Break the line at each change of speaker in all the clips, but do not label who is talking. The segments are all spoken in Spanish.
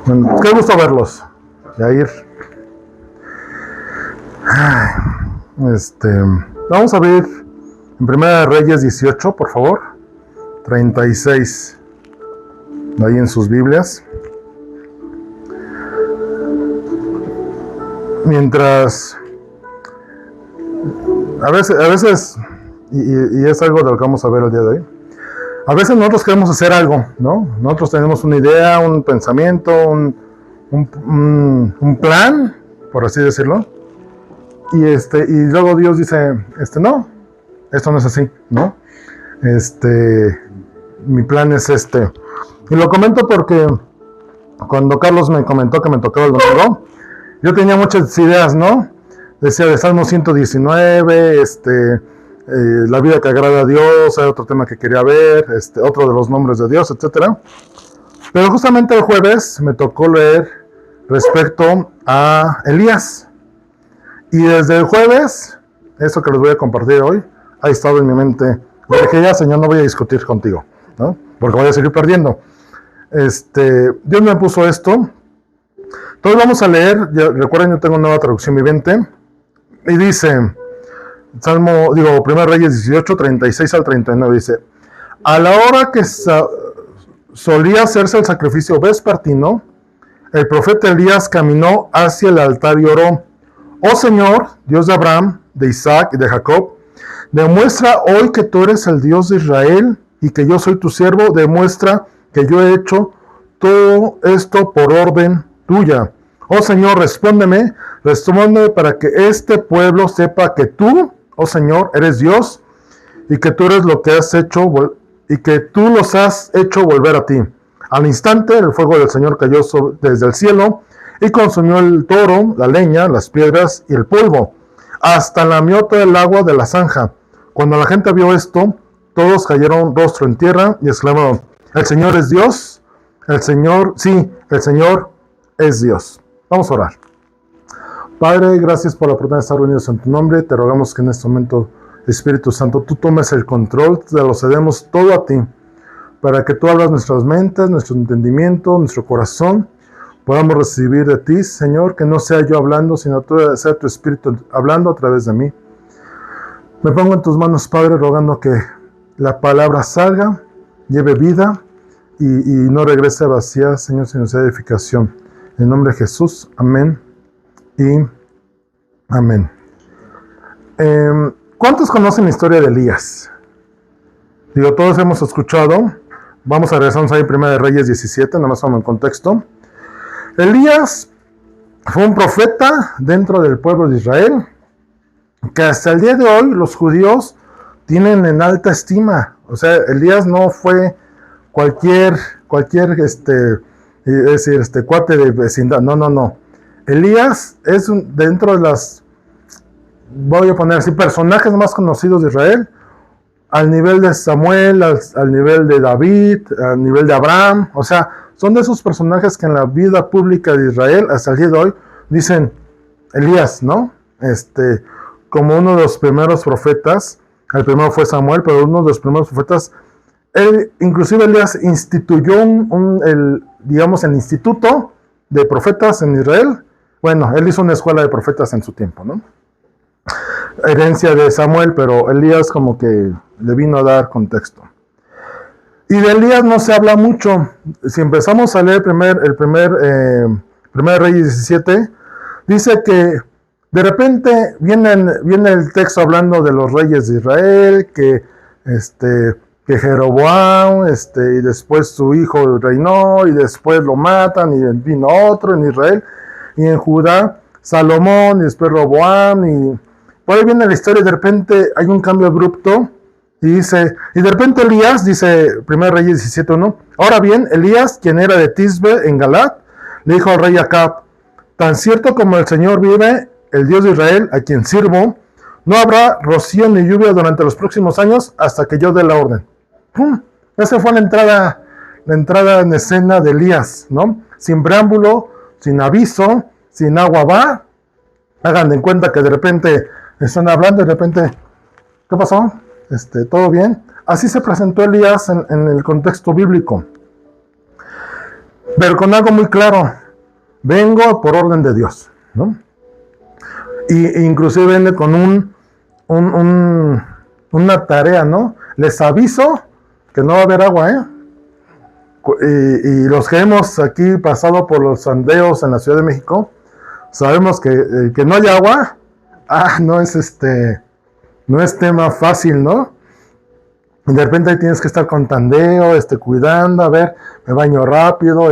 Bueno, qué gusto verlos, Yair. Vamos a ver en Primera de Reyes 18, por favor. 36. Ahí en sus Biblias. Mientras a veces y es algo de lo que vamos a ver el día de hoy. A veces nosotros queremos hacer algo, ¿no? Nosotros tenemos una idea, un pensamiento, un plan, por así decirlo. Y luego Dios dice, no, esto no es así, ¿no? Mi plan es este. Y lo comento porque cuando Carlos me comentó que me tocaba el domingo, yo tenía muchas ideas, ¿no? Decía de Salmo 119, la vida que agrada a Dios, hay otro tema que quería ver, otro de los nombres de Dios, etcétera. Pero justamente el jueves me tocó leer respecto a Elías. Y desde el jueves, eso que les voy a compartir hoy, ha estado en mi mente. Le dije, ya, Señor, no voy a discutir contigo, ¿no? Porque voy a seguir perdiendo. Dios me puso esto. Entonces vamos a leer, recuerden, yo tengo nueva traducción viviente. Y dice, Primera Reyes 18, 36 al 39, dice, a la hora que solía hacerse el sacrificio vespertino, el profeta Elías caminó hacia el altar y oró, oh Señor, Dios de Abraham, de Isaac y de Jacob, demuestra hoy que tú eres el Dios de Israel y que yo soy tu siervo, demuestra que yo he hecho todo esto por orden tuya. Oh Señor, respóndeme para que este pueblo sepa que tú, oh Señor, eres Dios y que tú eres lo que has hecho y que tú los has hecho volver a ti. Al instante el fuego del Señor cayó desde el cielo y consumió el toro, la leña, las piedras y el polvo, hasta lamió todo el agua de la zanja. Cuando la gente vio esto, todos cayeron rostro en tierra y exclamaron, el Señor es Dios, el Señor es Dios. Vamos a orar. Padre, gracias por la oportunidad de estar reunidos en tu nombre. Te rogamos que en este momento, Espíritu Santo, tú tomes el control, te lo cedemos todo a ti, para que tú abras nuestras mentes, nuestro entendimiento, nuestro corazón, podamos recibir de ti, Señor, que no sea yo hablando, sino sea tu Espíritu hablando a través de mí. Me pongo en tus manos, Padre, rogando que la palabra salga, lleve vida y no regrese vacía, Señor, sino sea edificación. En el nombre de Jesús, amén y amén. ¿Cuántos conocen la historia de Elías? Todos hemos escuchado. Vamos a regresarnos ahí en Primera de Reyes 17, nada más como en contexto. Elías fue un profeta dentro del pueblo de Israel, que hasta el día de hoy los judíos tienen en alta estima. O sea, Elías no fue cualquier cuate de vecindad. No. Elías es dentro de las, voy a poner así, personajes más conocidos de Israel, al nivel de Samuel, al nivel de David, al nivel de Abraham. O sea, son de esos personajes que en la vida pública de Israel, hasta el día de hoy, dicen Elías, ¿no? Como uno de los primeros profetas, el primero fue Samuel, pero uno de los primeros profetas, inclusive Elías instituyó el instituto de profetas en Israel. Bueno, él hizo una escuela de profetas en su tiempo, ¿no? Herencia de Samuel, pero Elías como que le vino a dar contexto. Y de Elías no se habla mucho. Si empezamos a leer el primer Reyes 17, dice que de repente viene el texto hablando de los reyes de Israel, que Jeroboam, y después su hijo reinó, y después lo matan, y vino otro en Israel, y en Judá, Salomón, y después Roboam, y por ahí viene la historia, y de repente hay un cambio abrupto, y de repente Elías, dice 1 Reyes 17:1, ahora bien, Elías, quien era de Tisbe en Galat, le dijo al rey Acab, tan cierto como el Señor vive, el Dios de Israel, a quien sirvo, no habrá rocío ni lluvia durante los próximos años hasta que yo dé la orden. Esa fue la entrada en escena de Elías, ¿no? Sin preámbulo, sin aviso, sin agua va. Hagan de cuenta que de repente están hablando y de repente, ¿qué pasó? ¿Todo bien? Así se presentó Elías en el contexto bíblico. pero con algo muy claro: vengo por orden de Dios, ¿no? Y inclusive viene con una tarea, ¿no? Les aviso que no va a haber agua, ¿eh? Y los que hemos aquí pasado por los sandeos en la Ciudad de México, sabemos que no hay agua, no es tema fácil, ¿no? Y de repente ahí tienes que estar con tandeo, cuidando, a ver, me baño rápido,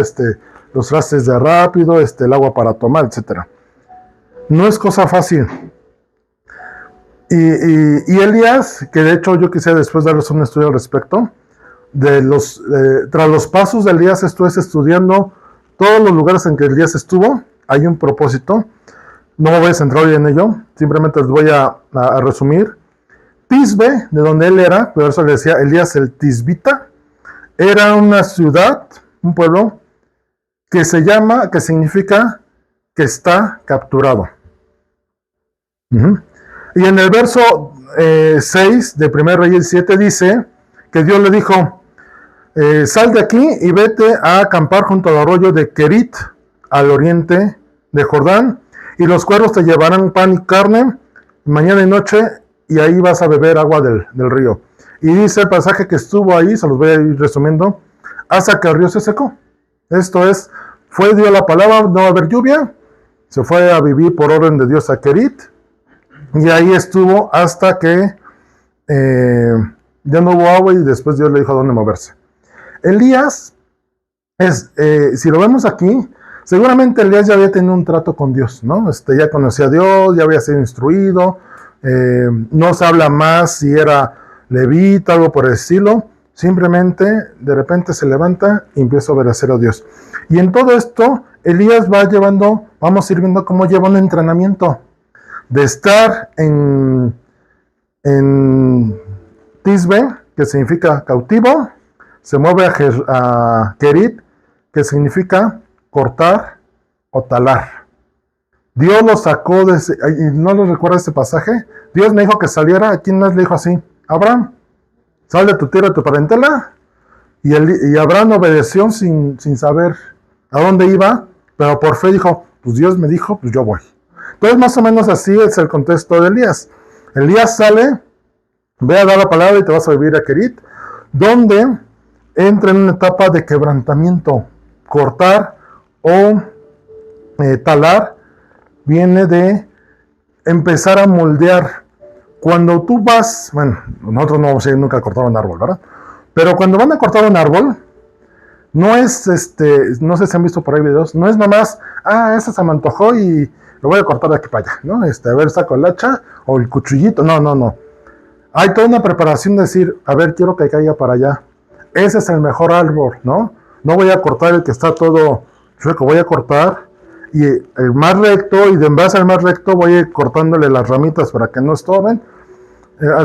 los trastes de rápido, el agua para tomar, etcétera. No es cosa fácil. Y Elías, que de hecho yo quisiera después darles un estudio al respecto, tras los pasos de Elías estuve estudiando todos los lugares en que Elías estuvo. Hay un propósito, no me voy a centrar hoy en ello, simplemente les voy a resumir. Tisbe, de donde él era, por eso le decía Elías el Tisbita, era una ciudad, un pueblo, que significa que está capturado. Y en el verso 6 de 1 Reyes 7 dice que Dios le dijo: sal de aquí y vete a acampar junto al arroyo de Kerit, al oriente de Jordán, y los cuervos te llevarán pan y carne mañana y noche, y ahí vas a beber agua del río. Y dice el pasaje que estuvo ahí, se los voy a ir resumiendo, hasta que el río se secó. Esto es, dio la palabra, no va a haber lluvia, se fue a vivir por orden de Dios a Kerit, y ahí estuvo hasta que ya no hubo agua, y después Dios le dijo a dónde moverse. Elías, si lo vemos aquí, seguramente Elías ya había tenido un trato con Dios, ¿no? Ya conocía a Dios, ya había sido instruido, no se habla más si era levita, algo por el estilo. Simplemente, de repente se levanta y empieza a obedecer a Dios. Y en todo esto, Elías vamos a ir viendo cómo lleva un entrenamiento de estar en Tisbe, que significa cautivo, se mueve a Kerit, que significa cortar o talar. Dios lo sacó y no lo recuerda este pasaje. Dios me dijo que saliera. ¿Quién más le dijo así? Abraham, sal de tu tierra, de tu parentela. Y Abraham obedeció sin saber a dónde iba, pero por fe dijo: pues Dios me dijo, pues yo voy. Entonces más o menos así es el contexto de Elías. Elías sale, ve a dar la palabra y te vas a vivir a Kerit, donde entra en una etapa de quebrantamiento. Cortar o talar viene de empezar a moldear. Cuando tú vas, bueno, nosotros no vamos a ir nunca a cortar un árbol, ¿verdad? Pero cuando van a cortar un árbol, no es, no sé si han visto por ahí videos, no es nomás, ese se me antojó y lo voy a cortar de aquí para allá, ¿no? A ver, saco el hacha o el cuchillito, no. Hay toda una preparación de decir, a ver, quiero que caiga para allá. Ese es el mejor árbol, ¿no? No voy a cortar el que está todo chueco, voy a cortar y el más recto, y de en base al más recto voy a ir cortándole las ramitas para que no estorben.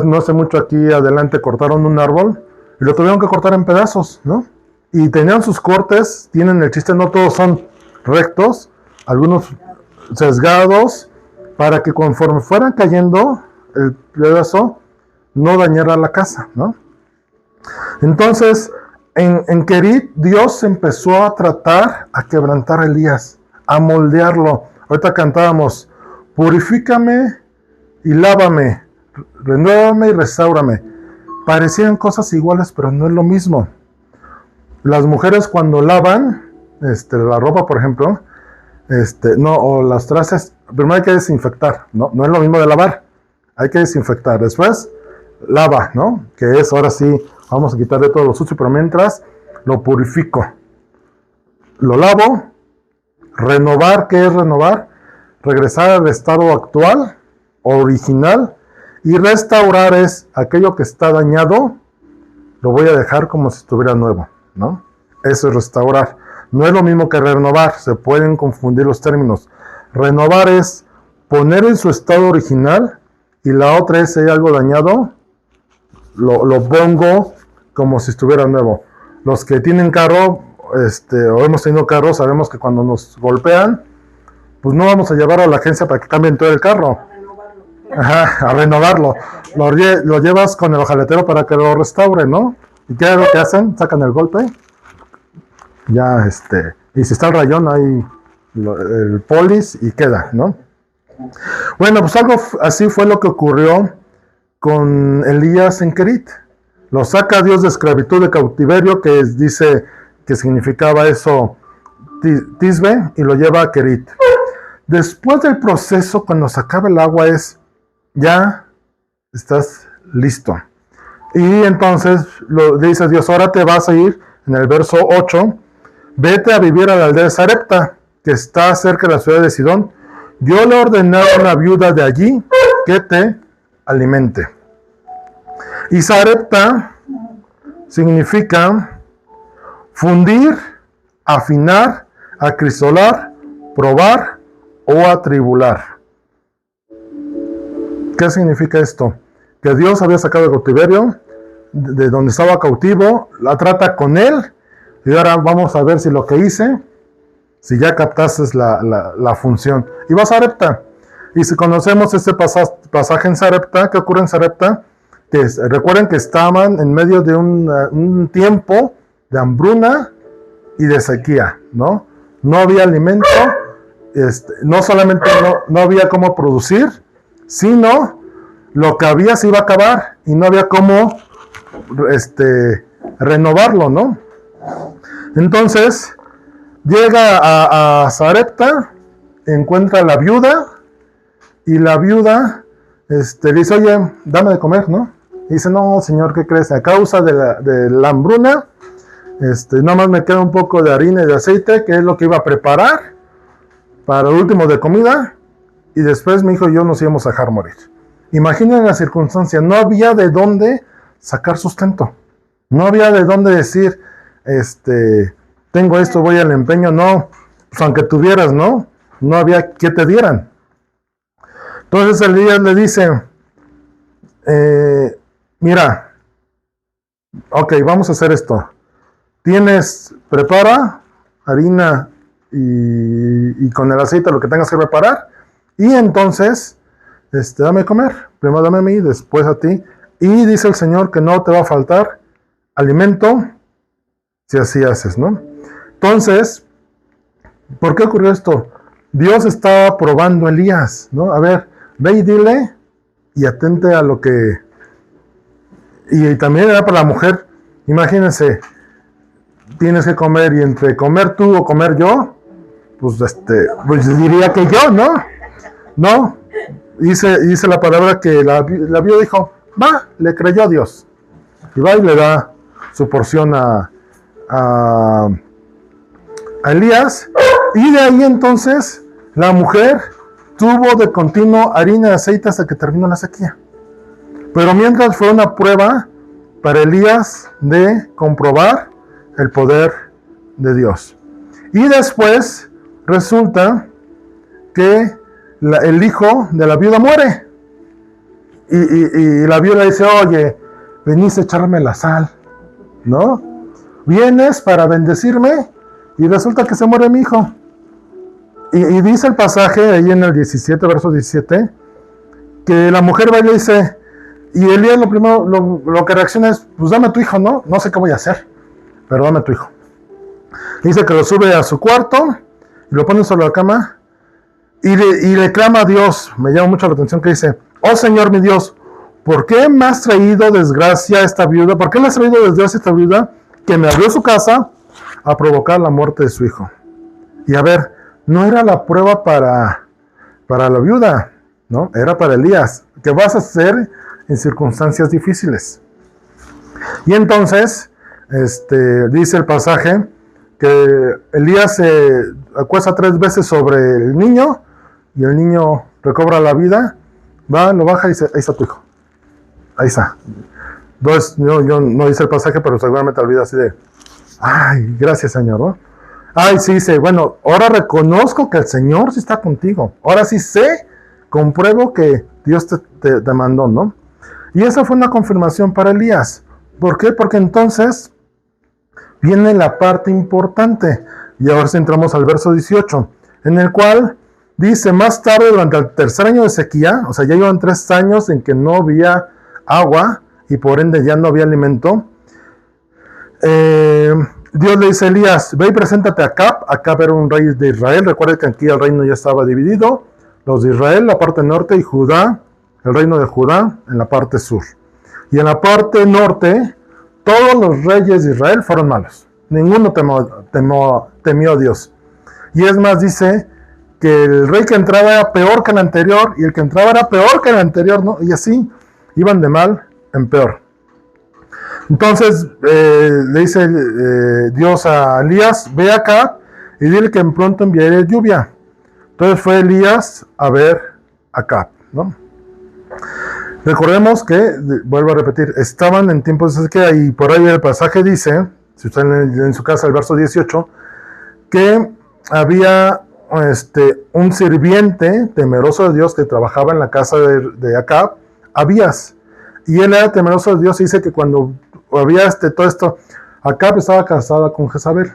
No hace mucho aquí adelante cortaron un árbol y lo tuvieron que cortar en pedazos, ¿no? Y tenían sus cortes, tienen el chiste, no todos son rectos, algunos sesgados, para que conforme fueran cayendo el pedazo, no dañara la casa, ¿no? Entonces, en Kerit, Dios empezó a tratar, a quebrantar a Elías, a moldearlo. Ahorita cantábamos: purifícame y lávame, renuévame y restaurame. Parecían cosas iguales, pero no es lo mismo. Las mujeres cuando lavan la ropa, por ejemplo, o las trastes, primero hay que desinfectar, ¿no? No es lo mismo de lavar, hay que desinfectar. Después, lava, ¿no? Que es, ahora sí, vamos a quitarle todo lo sucio, pero mientras lo purifico. Lo lavo. Renovar, ¿qué es renovar? Regresar al estado actual, original. Y restaurar es aquello que está dañado, lo voy a dejar como si estuviera nuevo, ¿no? Eso es restaurar. No es lo mismo que renovar, se pueden confundir los términos. Renovar es poner en su estado original, y la otra es, si hay algo dañado, lo pongo como si estuviera nuevo. Los que tienen carro, o hemos tenido carro, sabemos que cuando nos golpean, pues no vamos a llevarlo a la agencia para que cambien todo el carro. A renovarlo. Lo llevas con el hojaletero para que lo restaure, ¿no? ¿Y qué es lo que hacen? Sacan el golpe, ya Y si está el rayón, hay el polis y queda, ¿no? Bueno, pues algo así fue lo que ocurrió con Elías en Kerit. Lo saca Dios de esclavitud, de cautiverio, que dice que significaba eso Tisbe, y lo lleva a Kerit. Después del proceso, cuando se acaba el agua, ya estás listo. Y entonces le dice Dios, ahora te vas a ir, en el verso 8, vete a vivir a la aldea de Sarepta, que está cerca de la ciudad de Sidón. Yo le ordené a una viuda de allí que te alimente. Y Sarepta significa fundir, afinar, acrisolar, probar o atribular. ¿Qué significa esto? Que Dios había sacado el cautiverio, de donde estaba cautivo, la trata con él, y ahora vamos a ver si lo que hice, si ya captaste la función. Y va a Sarepta. Y si conocemos este pasaje en Sarepta, ¿qué ocurre en Sarepta? Recuerden que estaban en medio de un tiempo de hambruna y de sequía, ¿no? No había alimento, no solamente no había cómo producir, sino lo que había se iba a acabar y no había cómo renovarlo, ¿no? Entonces llega a Sarepta, encuentra a la viuda y la viuda le dice, oye, dame de comer, ¿no? Y dice, no, señor, ¿qué crees? A causa de la hambruna, nada más me queda un poco de harina y de aceite, que es lo que iba a preparar para el último de comida, y después mi hijo y yo nos íbamos a dejar morir. Imaginen la circunstancia, no había de dónde sacar sustento, no había de dónde decir, tengo esto, voy al empeño, no, pues aunque tuvieras, no había que te dieran. Entonces Elías le dice, mira, ok, vamos a hacer esto, prepara harina y con el aceite lo que tengas que preparar, y entonces, dame a comer, primero dame a mí, después a ti, y dice el Señor que no te va a faltar alimento si así haces, ¿no? Entonces, ¿por qué ocurrió esto? Dios estaba probando a Elías, ¿no? A ver, ve y dile y atente a lo que... Y también era para la mujer, imagínense, tienes que comer y entre comer tú o comer yo, pues diría que yo, ¿no? No, dice la palabra que la viuda dijo, va, le creyó a Dios. Y va y le da su porción a Elías. Y de ahí entonces la mujer tuvo de continuo harina y aceite hasta que terminó la sequía. Pero mientras fue una prueba para Elías de comprobar el poder de Dios. Y después resulta que el hijo de la viuda muere. Y la viuda dice, oye, veniste a echarme la sal, ¿no? Vienes para bendecirme y resulta que se muere mi hijo. Y dice el pasaje ahí en el 17, verso 17, que la mujer va y le dice, y Elías lo primero, lo que reacciona es, pues dame a tu hijo, ¿no? No sé qué voy a hacer, pero dame a tu hijo. Dice que lo sube a su cuarto y lo pone sobre la cama y le clama a Dios. Me llama mucho la atención que dice, oh Señor mi Dios, ¿por qué me has traído desgracia a esta viuda? ¿Por qué le has traído desgracia a esta viuda que me abrió su casa a provocar la muerte de su hijo? Y a ver, no era la prueba para la viuda, ¿no? Era para Elías. ¿Qué vas a hacer en circunstancias difíciles? Y entonces, dice el pasaje que Elías se acuesta 3 veces sobre el niño y el niño recobra la vida, va, lo baja y dice, ahí está tu hijo. Ahí está. Entonces, yo no dice el pasaje, pero seguramente olvida así de, ay, gracias Señor, ¿no? Ay, sí, dice, bueno, ahora reconozco que el Señor sí está contigo. Ahora sí compruebo que Dios te mandó, ¿no? Y esa fue una confirmación para Elías. ¿Por qué? Porque entonces viene la parte importante. Y ahora sí entramos al verso 18, en el cual dice, más tarde, durante el 3er año de sequía, o sea, ya llevan 3 años en que no había agua y por ende ya no había alimento, Dios le dice a Elías, ve y preséntate a Acab. Acab era un rey de Israel. Recuerda que aquí el reino ya estaba dividido. Los de Israel, la parte norte, y Judá, el reino de Judá, en la parte sur. Y en la parte norte, todos los reyes de Israel fueron malos. Ninguno temió a Dios. Y es más, dice que el rey que entraba era peor que el anterior, y el que entraba era peor que el anterior, ¿no? Y así iban de mal en peor. Entonces le dice Dios a Elías, ve acá y dile que pronto enviaré lluvia. Entonces fue Elías a ver a Acab, ¿no? Recordemos que, vuelvo a repetir, estaban en tiempos de sequía, y por ahí el pasaje dice, si usted en su casa el verso 18, que había un sirviente temeroso de Dios que trabajaba en la casa de Acab, Abías, y él era temeroso de Dios. Y dice que cuando había todo esto, Acab estaba casado con Jezabel.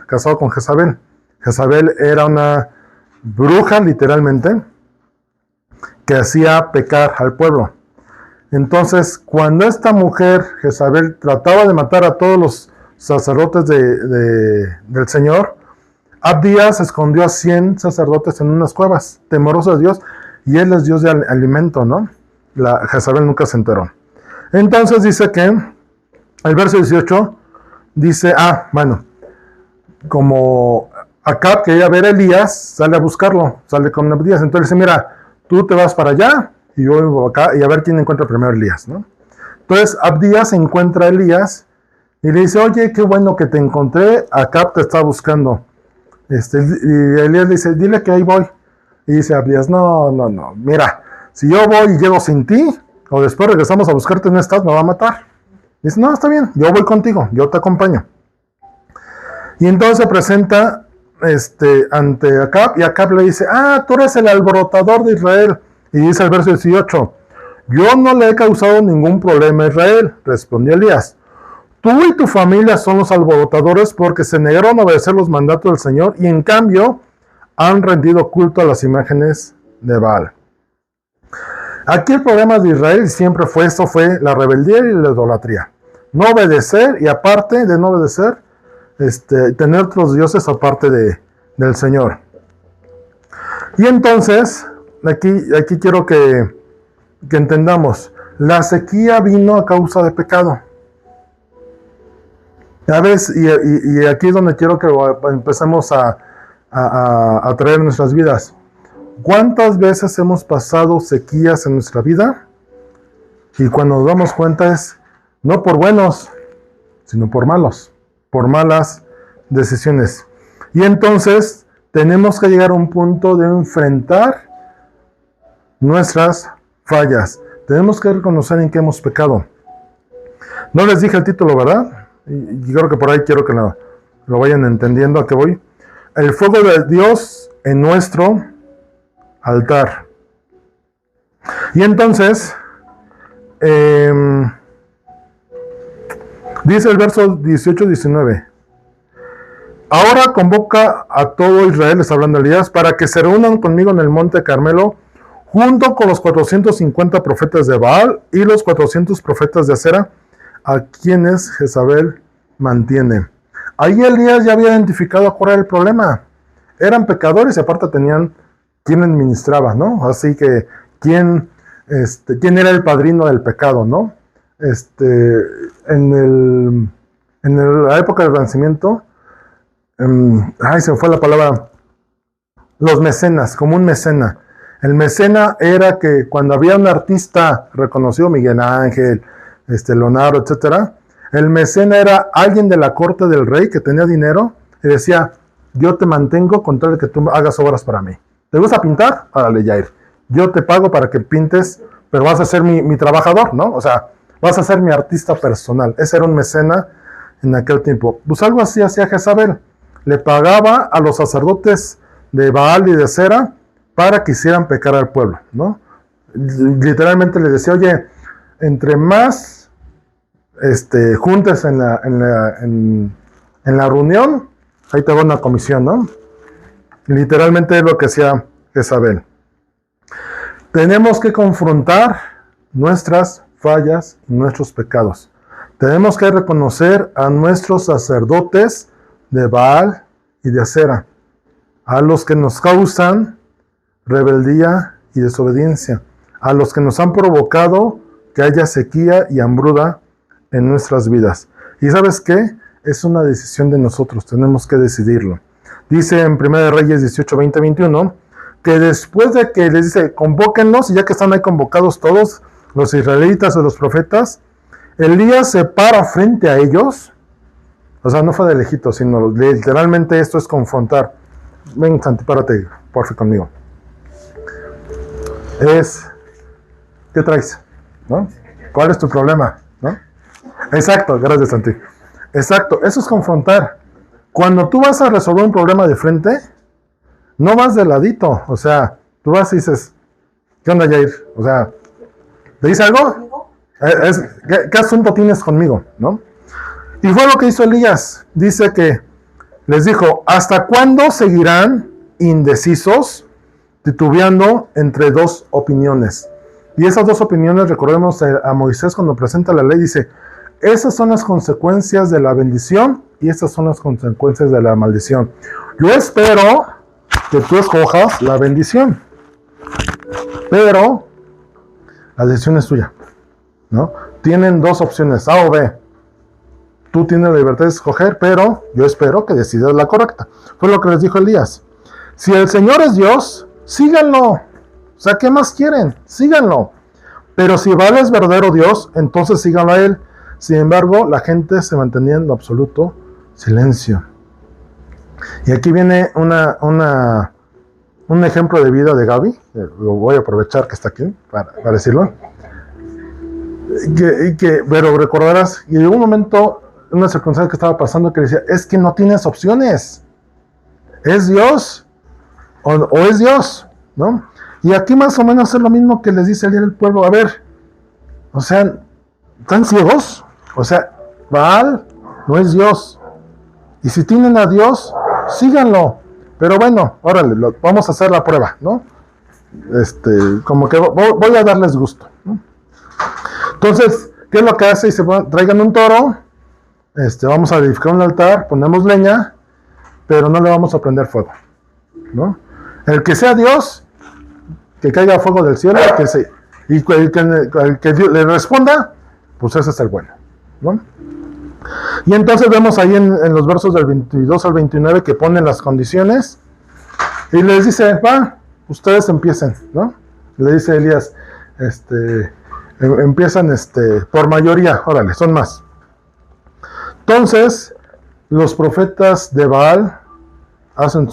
Jezabel era una bruja, literalmente, que hacía pecar al pueblo. Entonces, cuando esta mujer, Jezabel, trataba de matar a todos los sacerdotes del Señor, Abdías escondió a 100 sacerdotes en unas cuevas, temerosos de Dios, y él les dio de alimento, ¿no? Jezabel nunca se enteró. Entonces dice que, el verso 18, dice, como Acab quería ver a Elías, sale a buscarlo, sale con Abdías. Entonces dice, mira, tú te vas para allá, y yo voy acá, y a ver quién encuentra primero a Elías, ¿no? Entonces Abdías encuentra a Elías, y le dice, oye, qué bueno que te encontré, Acab te está buscando. Y Elías le dice, dile que ahí voy. Y dice Abdías, no, mira, si yo voy y llego sin ti, o después regresamos a buscarte y no estás, me va a matar. Dice, no, está bien, yo voy contigo, yo te acompaño. Y entonces se presenta ante Acab, y Acab le dice, tú eres el alborotador de Israel. Y dice el verso 18, yo no le he causado ningún problema a Israel, respondió Elías. Tú y tu familia son los alborotadores porque se negaron a obedecer los mandatos del Señor y en cambio han rendido culto a las imágenes de Baal. Aquí el problema de Israel siempre fue la rebeldía y la idolatría. No obedecer, y aparte de no obedecer, tener otros dioses aparte del Señor. Y entonces, aquí quiero que entendamos, la sequía vino a causa de pecado. Ya ves, y aquí es donde quiero que empecemos a traer nuestras vidas. ¿Cuántas veces hemos pasado sequías en nuestra vida? Y cuando nos damos cuenta es no por buenos, sino por malos, por malas decisiones. Y entonces tenemos que llegar a un punto de enfrentar nuestras fallas. Tenemos que reconocer en qué hemos pecado. No les dije el título, ¿verdad? Y creo que por ahí quiero que lo vayan entendiendo a qué voy. El fuego de Dios en nuestro altar. Y entonces, dice el verso 18-19. Ahora convoca a todo Israel, está hablando Elías, para que se reúnan conmigo en el monte Carmelo, junto con los 450 profetas de Baal y los 400 profetas de Acera, a quienes Jezabel mantiene. Ahí Elías ya había identificado cuál era el problema. Eran pecadores y aparte tenían quien administraba, ¿no? Así que, ¿quién era el padrino del pecado, no? En la época del Renacimiento, se me fue la palabra, los mecenas, como un mecena. El mecena era que cuando había un artista reconocido, Miguel Ángel, Leonardo, etcétera, el mecena era alguien de la corte del rey que tenía dinero y decía, yo te mantengo con tal de que tú hagas obras para mí. ¿Te gusta pintar? Árale, Jair. Yo te pago para que pintes, pero vas a ser mi trabajador, ¿no? O sea, vas a ser mi artista personal. Ese era un mecena en aquel tiempo. Pues algo así hacía Jezabel. Le pagaba a los sacerdotes de Baal y de Acera para que hicieran pecar al pueblo, ¿no? Literalmente le decía, oye, entre más juntes en la reunión, ahí te va una comisión, ¿no? Literalmente es lo que hacía Jezabel. Tenemos que confrontar nuestras fallas y nuestros pecados. Tenemos que reconocer a nuestros sacerdotes de Baal y de Acera, a los que nos causan rebeldía y desobediencia, a los que nos han provocado que haya sequía y hambruna en nuestras vidas. ¿Y sabes qué? Es una decisión de nosotros, tenemos que decidirlo. Dice en 1 Reyes 18, 20, 21, que después de que les dice, convóquenlos, y ya que están ahí convocados todos, los israelitas o los profetas, Elías se para frente a ellos, o sea, no fue de lejito, sino literalmente esto es confrontar. Ven, Santi, párate, por favor, conmigo. ¿Qué traes? ¿No? ¿Cuál es tu problema? ¿No? Exacto, gracias, Santi. Exacto, eso es confrontar. Cuando tú vas a resolver un problema de frente, no vas de ladito, o sea, tú vas y dices, ¿qué onda, Jair? O sea, ¿te dice algo? ¿Qué asunto tienes conmigo? ¿No? Y fue lo que hizo Elías. Dice que les dijo, ¿hasta cuándo seguirán indecisos, titubeando entre dos opiniones? Y esas dos opiniones, recordemos a Moisés cuando presenta la ley, dice, esas son las consecuencias de la bendición y estas son las consecuencias de la maldición. Yo espero que tú escojas la bendición, pero la decisión es tuya, ¿no? Tienen dos opciones, A o B. Tú tienes la libertad de escoger, pero yo espero que decidas la correcta. Fue lo que les dijo Elías. Si el Señor es Dios, síganlo. O sea, ¿qué más quieren? Síganlo. Pero si Baal es verdadero Dios, entonces síganlo a él. Sin embargo, la gente se mantenía en absoluto silencio. Y aquí viene un ejemplo de vida de Gaby. Lo voy a aprovechar que está aquí para decirlo. Pero recordarás, y llegó un momento, una circunstancia que estaba pasando que decía, es que no tienes opciones. ¿Es Dios o es Dios? ¿No? Y aquí más o menos es lo mismo que les dice el pueblo. A ver, o sea, ¿están ciegos? O sea, Baal no es Dios. Y si tienen a Dios, síganlo. Pero bueno, órale, vamos a hacer la prueba, ¿no? Como que voy a darles gusto, ¿no? Entonces, ¿qué es lo que hace? Dice, traigan un toro, vamos a edificar un altar, ponemos leña, pero no le vamos a prender fuego, ¿no? El que sea Dios, que caiga fuego del cielo, y el que Dios le responda, pues ese es el bueno, ¿no? Y entonces vemos ahí en los versos del 22 al 29 que ponen las condiciones, y les dice, va, ustedes empiecen, ¿no? Le dice Elías, empiezan por mayoría, órale, son más. Entonces, los profetas de Baal hacen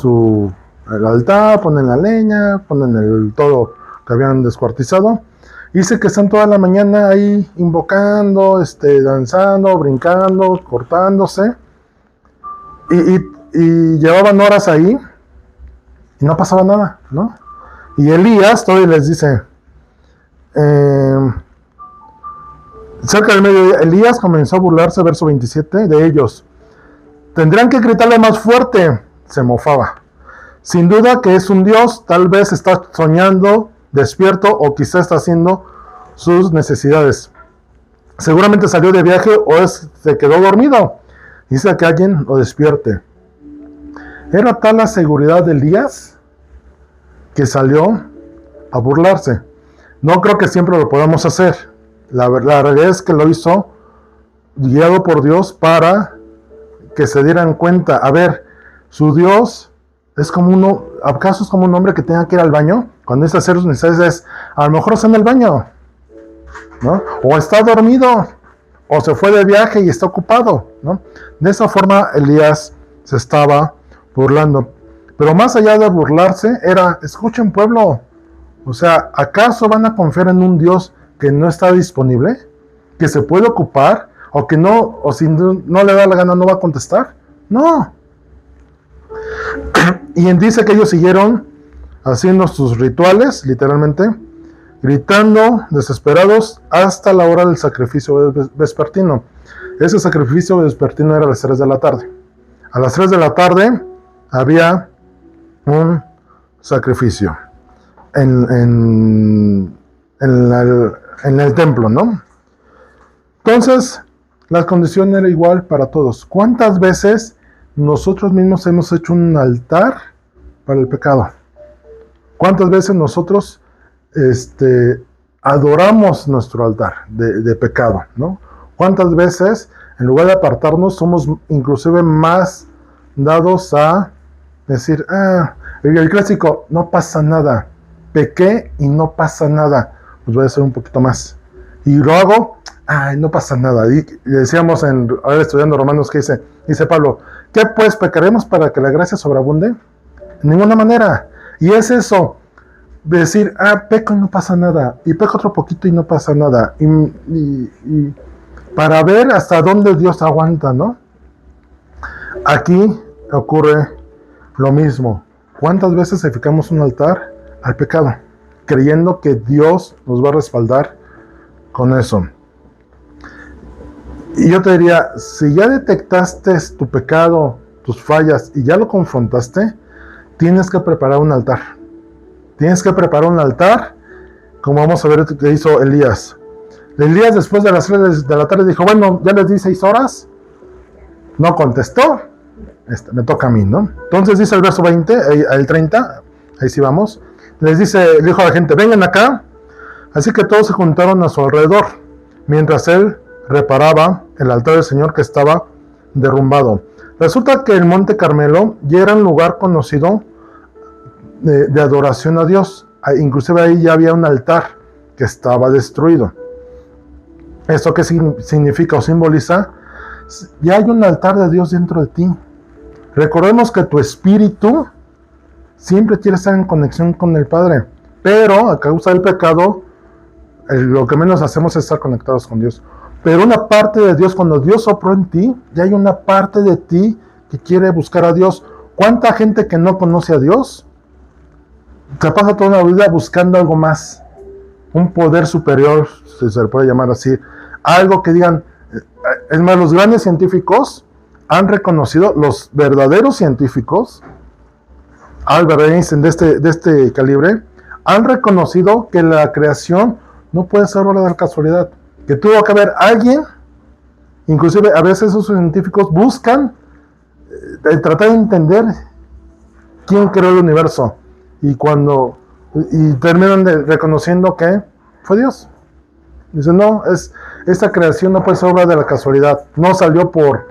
el altar, ponen la leña, ponen el todo que habían descuartizado. Dice que están toda la mañana ahí invocando, danzando, brincando, cortándose. Y llevaban horas ahí y no pasaba nada, ¿no? Y Elías todavía les dice, cerca del mediodía, Elías comenzó a burlarse, verso 27, de ellos. Tendrán que gritarle más fuerte, se mofaba. Sin duda que es un dios, tal vez está soñando, despierto o quizá está haciendo sus necesidades. Seguramente salió de viaje o se quedó dormido. Dice que alguien lo despierte. Era tal la seguridad de Elías que salió a burlarse. No creo que siempre lo podamos hacer. La realidad es que lo hizo guiado por Dios para que se dieran cuenta. A ver, su Dios es como ¿acaso es como un hombre que tenga que ir al baño? Cuando es hacer sus necesidades, a lo mejor está en el baño, ¿no? O está dormido, o se fue de viaje y está ocupado, ¿no? De esa forma Elías se estaba burlando. Pero más allá de burlarse, escuchen pueblo, o sea, ¿acaso van a confiar en un Dios que no está disponible? ¿Que se puede ocupar? ¿O que no, o si no le da la gana no va a contestar? No. Y dice que ellos siguieron haciendo sus rituales, literalmente, gritando, desesperados, hasta la hora del sacrificio vespertino. Ese sacrificio vespertino era a las 3 de la tarde. A las 3 de la tarde había un sacrificio en el templo, ¿no? Entonces, la condición era igual para todos. ¿Cuántas veces nosotros mismos hemos hecho un altar para el pecado? ¿Cuántas veces nosotros adoramos nuestro altar de pecado, ¿no? ¿Cuántas veces, en lugar de apartarnos, somos inclusive más dados a decir, el clásico, no pasa nada, pequé y no pasa nada, pues voy a hacer un poquito más, y lo hago, no pasa nada, y decíamos, ahora estudiando Romanos, que dice Pablo, ¿qué pues pecaremos para que la gracia sobreabunde? De ninguna manera, y es eso, decir, peco y no pasa nada, y peco otro poquito y no pasa nada, y para ver hasta dónde Dios aguanta, ¿no? Aquí ocurre lo mismo. ¿Cuántas veces edificamos un altar al pecado, creyendo que Dios nos va a respaldar con eso? Y yo te diría, si ya detectaste tu pecado, tus fallas, y ya lo confrontaste, tienes que preparar un altar. Tienes que preparar un altar, como vamos a ver que hizo Elías. Elías, después de las 3 de la tarde, dijo, bueno, ya les di 6 horas. No contestó. Me toca a mí, ¿no? Entonces dice el verso 20, el 30, ahí sí vamos. Le dijo a la gente, vengan acá. Así que todos se juntaron a su alrededor, mientras él reparaba el altar del Señor que estaba derrumbado. Resulta que el Monte Carmelo ya era un lugar conocido de adoración a Dios. Inclusive ahí ya había un altar que estaba destruido. ¿Esto qué significa o simboliza? Ya hay un altar de Dios dentro de ti. Recordemos que tu espíritu siempre quiere estar en conexión con el Padre, pero a causa del pecado, lo que menos hacemos es estar conectados con Dios. Pero una parte de Dios, cuando Dios sopló en ti, ya hay una parte de ti que quiere buscar a Dios. ¿Cuánta gente que no conoce a Dios se pasa toda la vida buscando algo más? Un poder superior, si se le puede llamar así. Algo que digan, es más, los grandes científicos han reconocido, los verdaderos científicos, Albert Einstein de este calibre, han reconocido que la creación no puede ser obra de casualidad, que tuvo que haber alguien, inclusive a veces esos científicos buscan tratar de entender quién creó el universo, y terminan reconociendo que fue Dios. Dicen, no, esta creación no puede ser obra de la casualidad, no salió por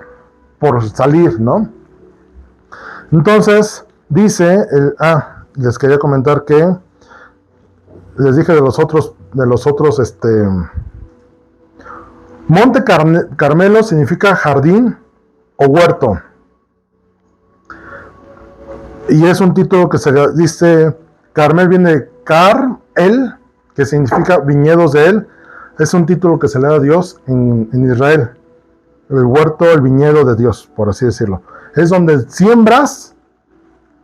salir, ¿no? Entonces, dice, les quería comentar que les dije de los otros, Monte Carmelo significa jardín o huerto. Y es un título que se dice, Carmel viene de Car-el, que significa viñedos de él. Es un título que se le da a Dios en Israel. El huerto, el viñedo de Dios, por así decirlo. Es donde siembras,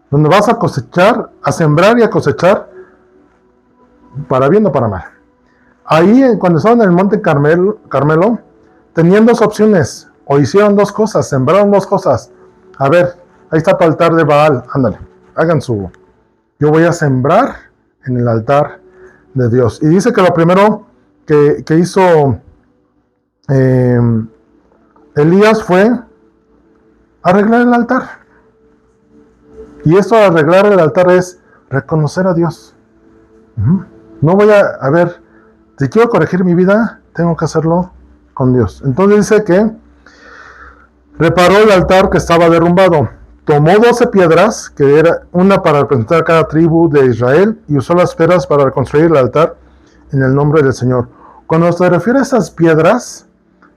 donde vas a cosechar, a sembrar y a cosechar, para bien o para mal. Ahí, cuando estaban en el Monte Carmelo, tenían 2 opciones, o hicieron 2 cosas, sembraron 2 cosas. A ver, ahí está tu altar de Baal, ándale, hagan su. Yo voy a sembrar en el altar de Dios. Y dice que lo primero que hizo Elías fue arreglar el altar. Y esto de arreglar el altar es reconocer a Dios. No voy a ver, si quiero corregir mi vida, tengo que hacerlo con Dios. Entonces dice que reparó el altar que estaba derrumbado. Tomó 12 piedras, que era una para representar a cada tribu de Israel, y usó las piedras para reconstruir el altar en el nombre del Señor. Cuando se refiere a esas piedras,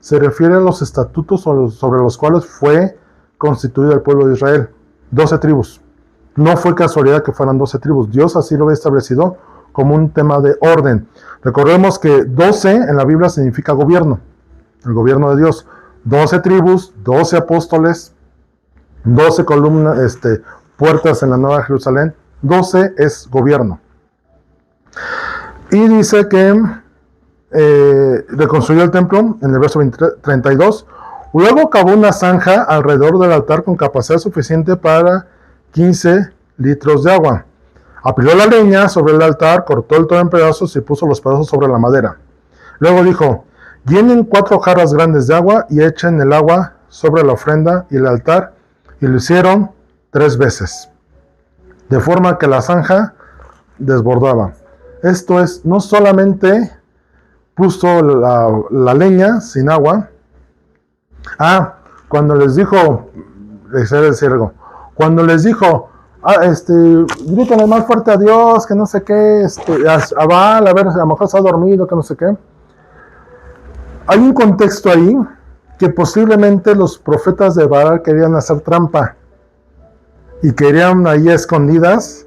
se refiere a los estatutos sobre los cuales fue constituido el pueblo de Israel. 12 tribus. No fue casualidad que fueran 12 tribus. Dios así lo había establecido como un tema de orden. Recordemos que 12 en la Biblia significa gobierno. El gobierno de Dios. 12 tribus, 12 apóstoles, 12 columnas, puertas en la Nueva Jerusalén. 12 es gobierno. Y dice que reconstruyó el templo en el verso 32. Luego cavó una zanja alrededor del altar con capacidad suficiente para 15 litros de agua. Apiló la leña sobre el altar, cortó el todo en pedazos y puso los pedazos sobre la madera. Luego dijo, llenen 4 jarras grandes de agua y echen el agua sobre la ofrenda y el altar y lo hicieron 3 veces, de forma que la zanja desbordaba. Esto es, no solamente puso la leña sin agua. Cuando les dijo, cuando les dijo, grítenle más fuerte a Dios, que no sé qué, a Baal, a ver, a lo mejor se ha dormido, que no sé qué. Hay un contexto ahí que posiblemente los profetas de Baal querían hacer trampa y querían ahí a escondidas,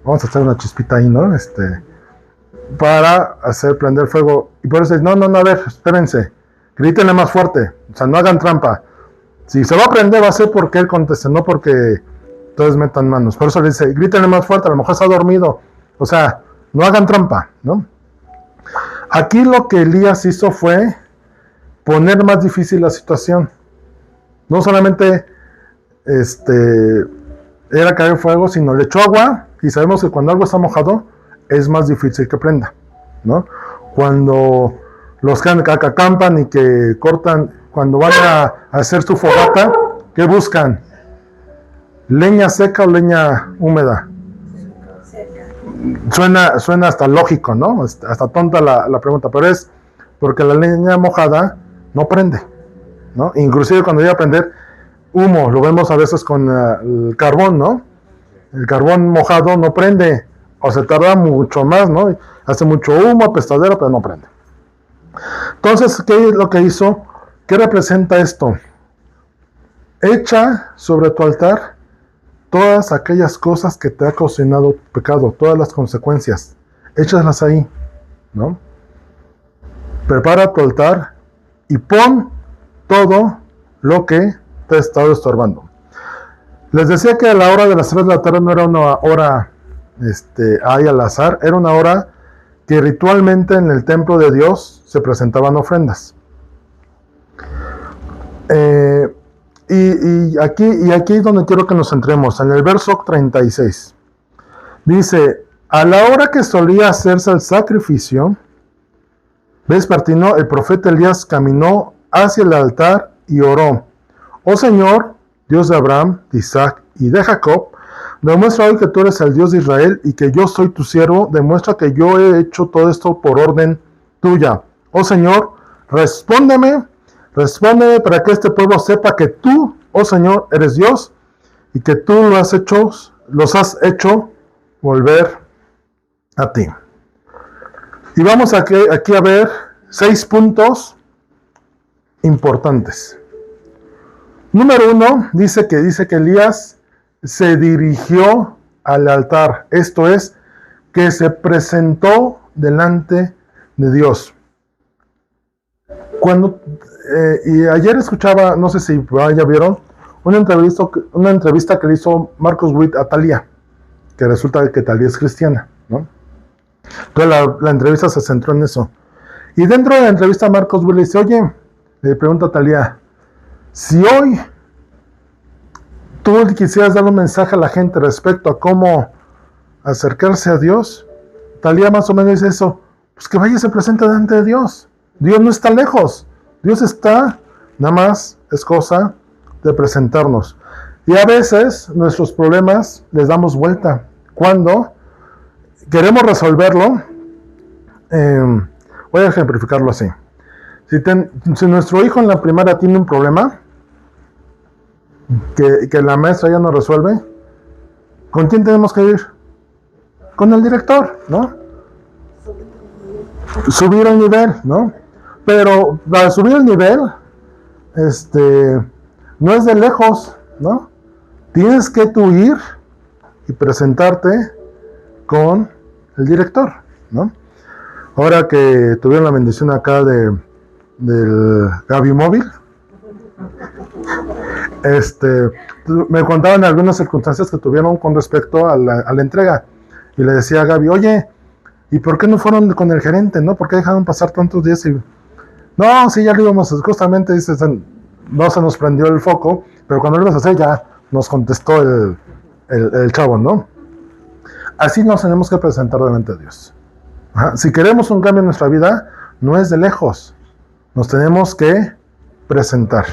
vamos a hacer una chispita ahí, ¿no? Para hacer prender fuego. Y por eso, no, a ver, espérense, grítenle más fuerte, o sea, no hagan trampa. Si se va a prender va a ser porque él conteste, no porque todos metan manos. Por eso le dice, grítenle más fuerte, a lo mejor está dormido. O sea, no hagan trampa, ¿no? Aquí lo que Elías hizo fue poner más difícil la situación. No solamente era caer fuego, sino le echó agua, y sabemos que cuando algo está mojado es más difícil que prenda, ¿no? Cuando los que acampan y que cortan, cuando van a hacer su fogata, ¿qué buscan? ¿Leña seca o leña húmeda? Suena hasta lógico, ¿no? Hasta tonta la pregunta, pero es porque la leña mojada no prende, ¿no? Inclusive cuando llega a prender humo, lo vemos a veces con el carbón, ¿no? El carbón mojado no prende, o se tarda mucho más, ¿no? Hace mucho humo, apestadero, pero no prende. Entonces, ¿qué es lo que hizo? ¿Qué representa esto? Echa sobre tu altar todas aquellas cosas que te ha ocasionado pecado, todas las consecuencias, échalas ahí, ¿no? Prepara tu altar y pon todo lo que te ha estado estorbando. Les decía que a la hora de las 3 de la tarde no era una hora ahí al azar, era una hora que ritualmente en el templo de Dios se presentaban ofrendas. Y aquí es donde quiero que nos centremos, en el verso 36. Dice, a la hora que solía hacerse el sacrificio, vespertino, el profeta Elías caminó hacia el altar y oró. Oh Señor, Dios de Abraham, de Isaac y de Jacob, demuestra hoy que tú eres el Dios de Israel y que yo soy tu siervo. Demuestra que yo he hecho todo esto por orden tuya. Oh Señor, respóndeme para que este pueblo sepa que tú, oh Señor, eres Dios y que tú los has hecho volver a ti. Y vamos aquí a ver 6 puntos importantes. Número 1, dice que Elías se dirigió al altar. Esto es, que se presentó delante de Dios. Y ayer escuchaba, no sé si ya vieron, una entrevista que le hizo Marcos Witt a Thalía, que resulta que Thalía es cristiana, ¿no? Entonces la entrevista se centró en eso. Y dentro de la entrevista Marcos Witt le dice, oye, le pregunta a Thalía, si hoy tú quisieras dar un mensaje a la gente respecto a cómo acercarse a Dios, Thalía más o menos dice eso, pues que vaya y se presente delante de Dios. Dios no está lejos, Dios está, nada más es cosa de presentarnos. Y a veces nuestros problemas les damos vuelta. Cuando queremos resolverlo, voy a ejemplificarlo así. Si nuestro hijo en la primaria tiene un problema que la maestra ya no resuelve, ¿con quién tenemos que ir? Con el director, ¿no? Subir el nivel, ¿no? Pero para subir el nivel, no es de lejos, ¿no? Tienes que tú ir y presentarte con el director, ¿no? Ahora que tuvieron la bendición acá del Gaby Móvil, me contaban algunas circunstancias que tuvieron con respecto a la entrega. Y le decía a Gaby, oye, ¿y por qué no fueron con el gerente, no? ¿Por qué dejaron pasar tantos días? No, sí, ya lo íbamos, justamente, dice, no se nos prendió el foco, pero cuando lo ibas a hacer ya nos contestó el chavo, ¿no? Así nos tenemos que presentar delante de Dios. Ajá. Si queremos un cambio en nuestra vida, no es de lejos, nos tenemos que presentar.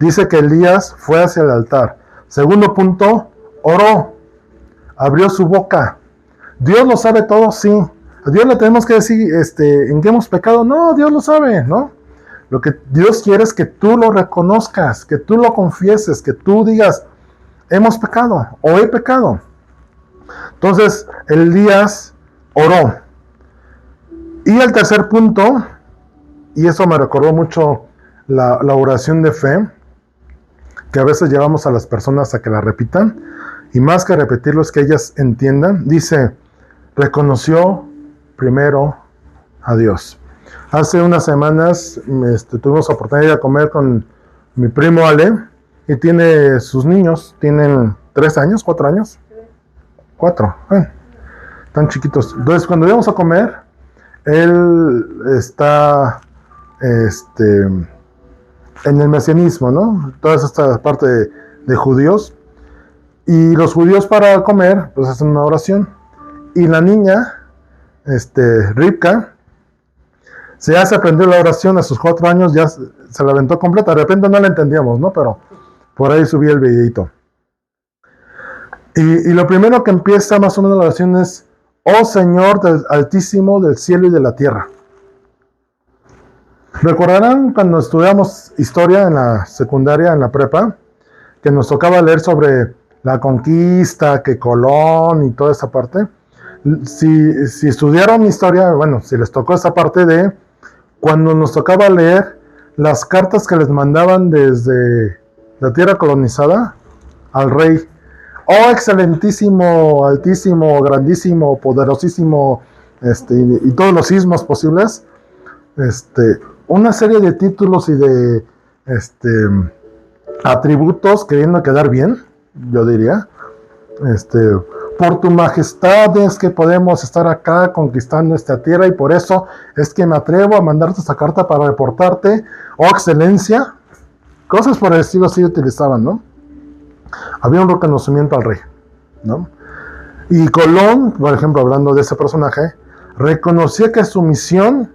Dice que Elías fue hacia el altar. Segundo punto, oró, abrió su boca. Dios lo sabe todo, sí. A Dios le tenemos que decir en qué hemos pecado. No, Dios lo sabe, ¿no? Lo que Dios quiere es que tú lo reconozcas, que tú lo confieses, que tú digas, hemos pecado o he pecado. Entonces, Elías oró. Y el tercer punto, y eso me recordó mucho la oración de fe, que a veces llevamos a las personas a que la repitan, y más que repetirlo es que ellas entiendan. Dice, reconoció primero a Dios. Hace unas semanas tuvimos la oportunidad de ir a comer con mi primo Ale, y tiene sus niños, tienen 3 años, 4 años, 4, tan chiquitos. Entonces cuando íbamos a comer, él está en el mesianismo, ¿no? Toda esta parte de judíos. Y los judíos para comer, pues hacen una oración. Y la niña, Rivka, ya se aprendió la oración a sus 4 años, ya se la aventó completa. De repente no la entendíamos, ¿no? Pero por ahí subí el videito. Y lo primero que empieza más o menos la oración es, oh Señor del Altísimo, del cielo y de la tierra. ¿Recordarán cuando estudiamos historia en la secundaria, en la prepa, que nos tocaba leer sobre la conquista, que Colón y toda esa parte? Si estudiaron historia, bueno, si les tocó esa parte de cuando nos tocaba leer las cartas que les mandaban desde la tierra colonizada al rey. Oh, excelentísimo, altísimo, grandísimo, poderosísimo, y todos los sismos posibles. Una serie de títulos y de atributos queriendo quedar bien, yo diría. Por tu majestad es que podemos estar acá conquistando esta tierra, y por eso es que me atrevo a mandarte esta carta para reportarte, oh excelencia. Cosas por el estilo así utilizaban, ¿no? Había un reconocimiento al rey, ¿no? Y Colón, por ejemplo, hablando de ese personaje, reconocía que su misión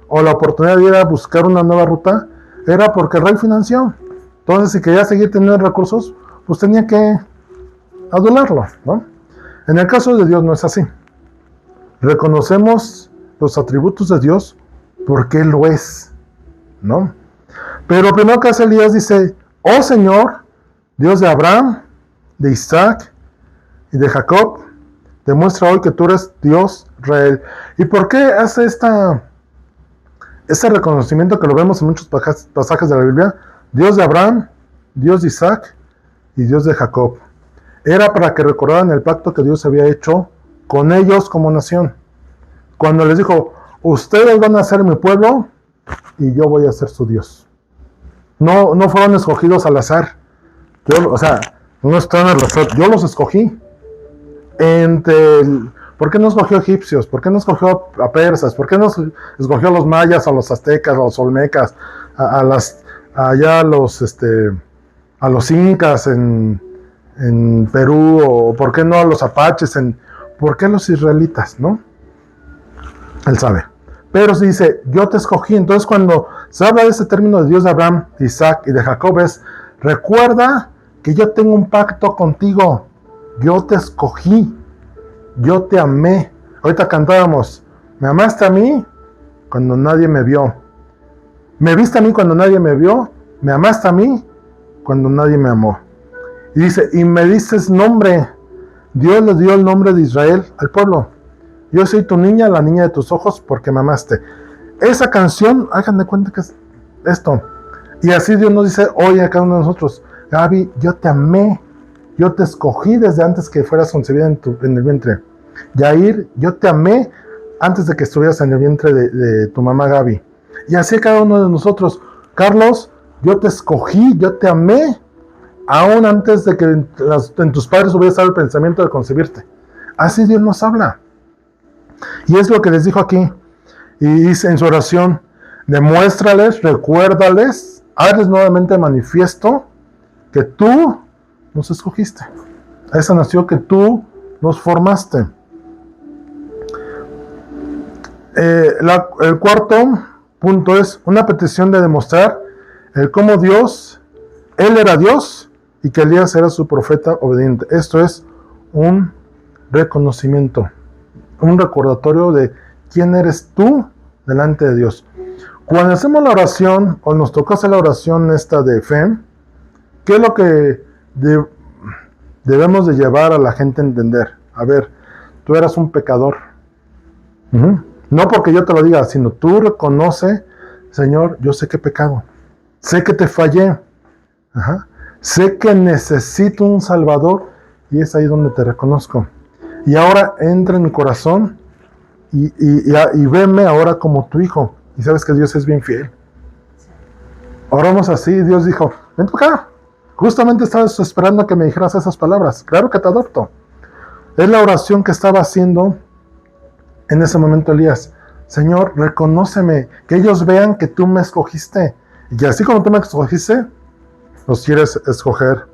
o la oportunidad de ir a buscar una nueva ruta era porque el rey financió. Entonces, si quería seguir teniendo recursos, pues tenía que adularlo, ¿no? En el caso de Dios no es así. Reconocemos los atributos de Dios porque Él lo es, ¿no? Pero lo primero que hace Elías dice, oh Señor, Dios de Abraham, de Isaac y de Jacob, demuestra hoy que tú eres Dios Israel. ¿Y por qué hace ese reconocimiento que lo vemos en muchos pasajes de la Biblia? Dios de Abraham, Dios de Isaac y Dios de Jacob. Era para que recordaran el pacto que Dios había hecho con ellos como nación. Cuando les dijo, ustedes van a ser mi pueblo y yo voy a ser su Dios. No fueron escogidos al azar. No están al azar. Yo los escogí. ¿Por qué no escogió egipcios? ¿Por qué no escogió a persas? ¿Por qué no escogió a los mayas, a los aztecas, a los olmecas, a los incas en Perú? ¿O por qué no a los apaches? ¿Por qué los israelitas? ¿No? Él sabe. Pero se dice, yo te escogí. Entonces cuando se habla de ese término de Dios de Abraham, de Isaac y de Jacob, recuerda que yo tengo un pacto contigo. Yo te escogí. Yo te amé. Ahorita cantábamos, me amaste a mí cuando nadie me vio. Me viste a mí cuando nadie me vio. Me amaste a mí cuando nadie me amó. Y dice, y me dices nombre. Dios le dio el nombre de Israel al pueblo. Yo soy tu niña, la niña de tus ojos, porque me amaste. Esa canción, hagan de cuenta que es esto. Y así Dios nos dice hoy a cada uno de nosotros, Gaby, yo te amé. Yo te escogí desde antes que fueras concebida en el vientre. Yair, yo te amé antes de que estuvieras en el vientre de tu mamá Gaby. Y así cada uno de nosotros. Carlos, yo te escogí, yo te amé, aún antes de que en tus padres hubiera estado el pensamiento de concebirte. Así Dios nos habla. Y es lo que les dijo aquí. Y dice en su oración, demuéstrales, recuérdales, hazles nuevamente manifiesto que tú nos escogiste. A esa nación que tú nos formaste. El cuarto punto es una petición de demostrar cómo Dios él era Dios y que Elías era su profeta obediente. Esto es un reconocimiento, un recordatorio de quién eres tú delante de Dios. Cuando hacemos la oración, o nos tocó hacer la oración esta de fe, ¿qué es lo que debemos de llevar a la gente a entender? A ver, tú eras un pecador. No porque yo te lo diga, sino tú reconoce, Señor, yo sé que he pecado. Sé que te fallé. Sé que necesito un Salvador y es ahí donde te reconozco. Y ahora entra en mi corazón y veme ahora como tu hijo. Y sabes que Dios es bien fiel. Oramos así, Dios dijo, ven para acá. Justamente estabas esperando que me dijeras esas palabras. Claro que te adopto. Es la oración que estaba haciendo en ese momento Elías. Señor, reconóceme, que ellos vean que tú me escogiste. Y que así como tú me escogiste, los quieres escoger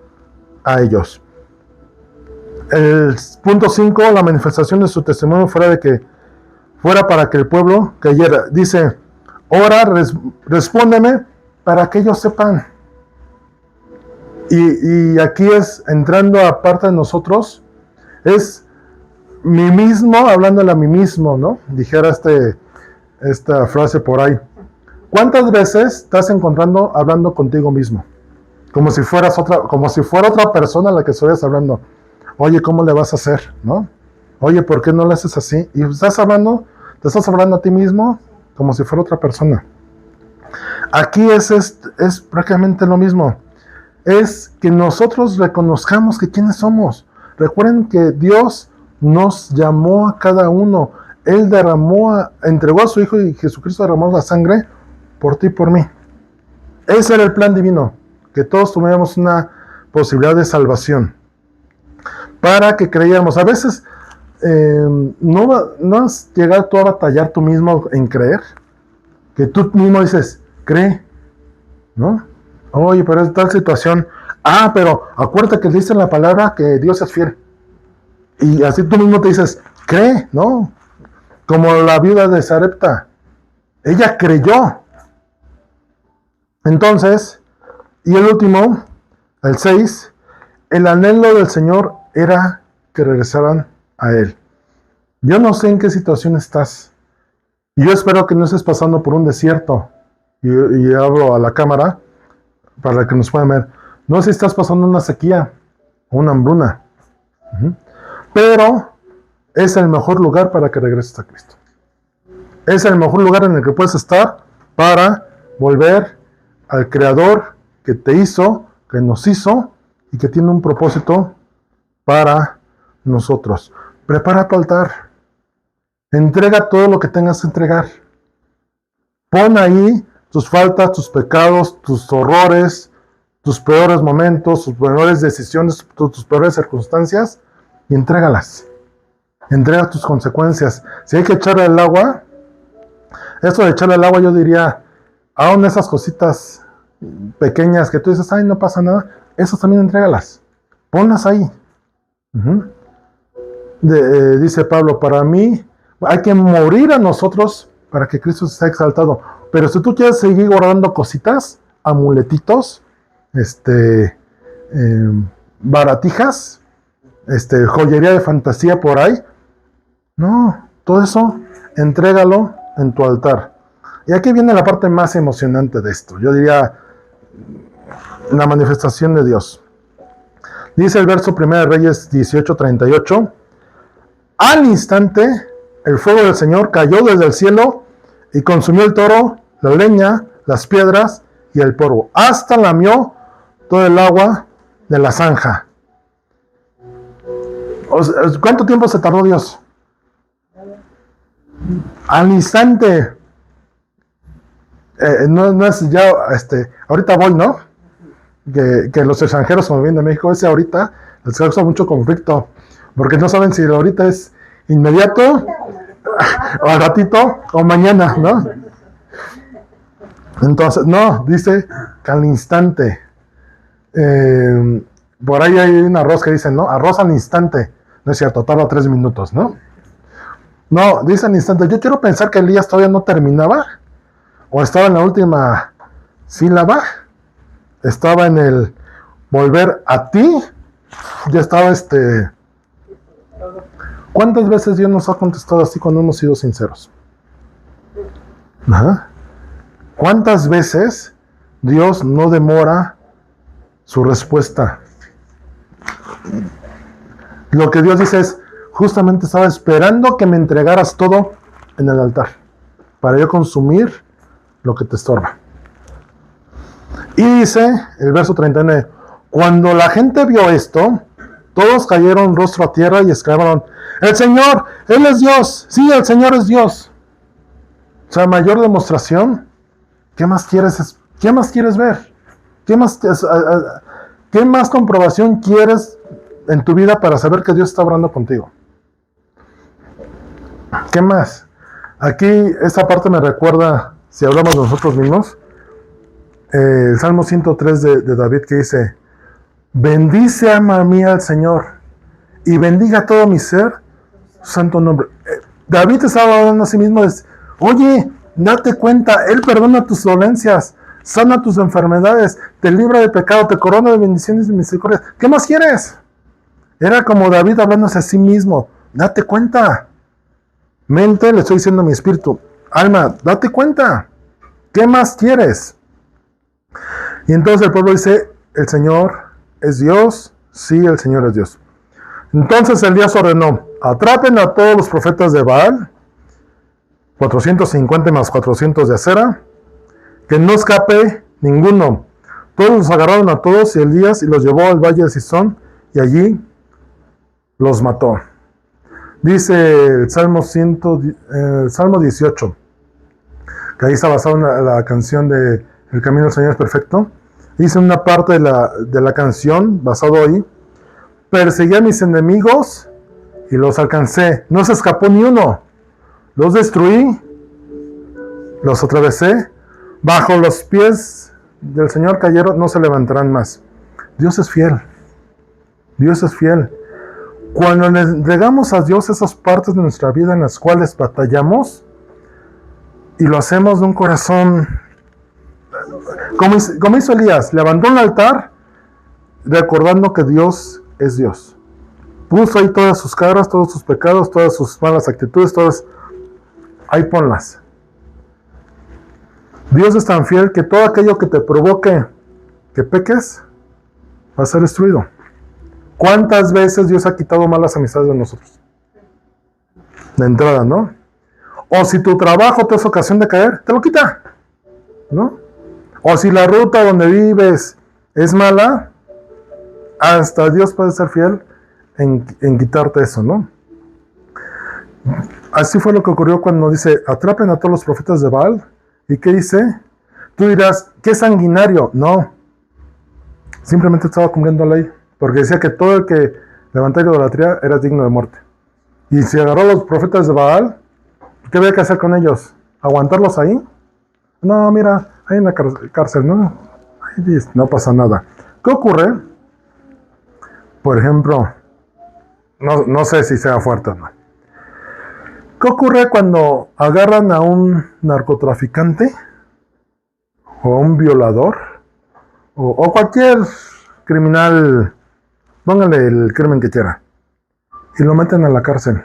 a ellos. El punto 5, la manifestación de su testimonio fuera para que el pueblo creyera. Dice, ora, respóndeme para que ellos sepan. Y aquí es, entrando a parte de nosotros, es mí mismo, hablándole a mí mismo, ¿no? Dijera esta frase por ahí. ¿Cuántas veces estás encontrando hablando contigo mismo? Como si fuera otra persona a la que estuvieras hablando. Oye, ¿cómo le vas a hacer? ¿No? Oye, ¿por qué no le haces así? Y te estás hablando a ti mismo como si fuera otra persona. Aquí es prácticamente lo mismo. Es que nosotros reconozcamos que quiénes somos. Recuerden que Dios nos llamó a cada uno. Él entregó a su Hijo y Jesucristo derramó la sangre por ti y por mí. Ese era el plan divino, que todos tuviéramos una posibilidad de salvación. Para que creyéramos. A veces no has llegado tú a batallar tú mismo en creer. Que tú mismo dices, cree, ¿no? Oye, pero es tal situación. Pero acuérdate que dice en la palabra que Dios es fiel. Y así tú mismo te dices, cree, ¿no? Como la viuda de Sarepta. Ella creyó. Entonces, y el último, el 6, el anhelo del Señor era que regresaran a Él. Yo no sé en qué situación estás. Y yo espero que no estés pasando por un desierto. Y hablo a la cámara para que nos puedan ver. No sé si estás pasando una sequía o una hambruna. Pero es el mejor lugar para que regreses a Cristo. Es el mejor lugar en el que puedes estar para volver al Creador que te hizo, que nos hizo y que tiene un propósito para nosotros. Prepara tu altar. Entrega todo lo que tengas que entregar. Pon ahí tus faltas, tus pecados, tus horrores, tus peores momentos, tus peores decisiones, tus peores circunstancias y entrégalas. Entrega tus consecuencias. Si hay que echarle el agua, esto de echarle el agua yo diría, aún esas cositas pequeñas que tú dices, ay, no pasa nada, esas también entrégalas. Ponlas ahí. Dice Pablo, para mí hay que morir a nosotros para que Cristo sea exaltado. Pero si tú quieres seguir guardando cositas, amuletitos, baratijas, joyería de fantasía por ahí, no, todo eso, entrégalo en tu altar. Y aquí viene la parte más emocionante de esto. Yo diría, la manifestación de Dios. Dice el verso 1 de Reyes 18:38. Al instante, el fuego del Señor cayó desde el cielo y consumió el toro, la leña, las piedras y el polvo. Hasta lamió todo el agua de la zanja. ¿Cuánto tiempo se tardó Dios? Al instante. No es ya, ahorita voy, ¿no? Que los extranjeros como vienen de México, ese ahorita les causa mucho conflicto, porque no saben si ahorita es inmediato, o al ratito, o mañana, ¿no? Entonces, no, dice que al instante. Por ahí hay un arroz que dicen, ¿no? Arroz al instante. No es cierto, tarda 3 minutos, ¿no? No, dice al instante. Yo quiero pensar que Elías todavía no terminaba, o estaba en la última sílaba, estaba en el volver a ti, ya estaba ¿Cuántas veces Dios nos ha contestado así cuando hemos sido sinceros? Ajá. ¿Cuántas veces Dios no demora su respuesta? Lo que Dios dice es, justamente estaba esperando que me entregaras todo en el altar, para yo consumir lo que te estorba. Y dice el verso 39, cuando la gente vio esto, todos cayeron rostro a tierra y exclamaron, el Señor, Él es Dios, sí, el Señor es Dios. O sea, mayor demostración, ¿qué más quieres ver? ¿Qué más comprobación quieres en tu vida para saber que Dios está hablando contigo? ¿Qué más? Aquí esta parte me recuerda, si hablamos de nosotros mismos, el Salmo 103 de David, que dice, bendice alma mía al Señor y bendiga todo mi ser su santo nombre. David estaba hablando a sí mismo, oye, date cuenta, Él perdona tus dolencias, sana tus enfermedades, te libra de pecado, te corona de bendiciones y misericordias. ¿Qué más quieres? Era como David hablándose a sí mismo, date cuenta. Mente, le estoy diciendo a mi espíritu, alma, date cuenta. ¿Qué más quieres? Y entonces el pueblo dice, el Señor es Dios, sí, el Señor es Dios. Entonces Elías ordenó, atrapen a todos los profetas de Baal, 450 más 400 de Acera, que no escape ninguno. Todos los agarraron a todos y Elías y los llevó al valle de Sison y allí los mató. Dice el Salmo 18, que ahí está basado en la canción de El camino del Señor es perfecto. Dice una parte de la canción, basado ahí, perseguí a mis enemigos y los alcancé. No se escapó ni uno. Los destruí, los atravesé. Bajo los pies del Señor cayeron, no se levantarán más. Dios es fiel. Dios es fiel. Cuando le entregamos a Dios esas partes de nuestra vida en las cuales batallamos, y lo hacemos de un corazón, como hizo Elías, levantó un altar, recordando que Dios es Dios. Puso ahí todas sus caras, todos sus pecados, todas sus malas actitudes, todas, ahí ponlas. Dios es tan fiel que todo aquello que te provoque que peques, va a ser destruido. ¿Cuántas veces Dios ha quitado malas amistades de nosotros? De entrada, ¿no? O si tu trabajo te es ocasión de caer, te lo quita, ¿no? O si la ruta donde vives es mala, hasta Dios puede ser fiel en quitarte eso, ¿no? Así fue lo que ocurrió cuando dice, atrapen a todos los profetas de Baal. ¿Y qué dice? Tú dirás, ¿qué sanguinario? No, simplemente estaba cumpliendo la ley, porque decía que todo el que levantara idolatría era digno de muerte. Y si agarró a los profetas de Baal, ¿qué había que hacer con ellos? ¿Aguantarlos ahí? No, mira, ahí en la cárcel, ¿no? Ahí no pasa nada. ¿Qué ocurre? Por ejemplo, no sé si sea fuerte o no. ¿Qué ocurre cuando agarran a un narcotraficante o a un violador o cualquier criminal, póngale el crimen que quiera, y lo meten a la cárcel?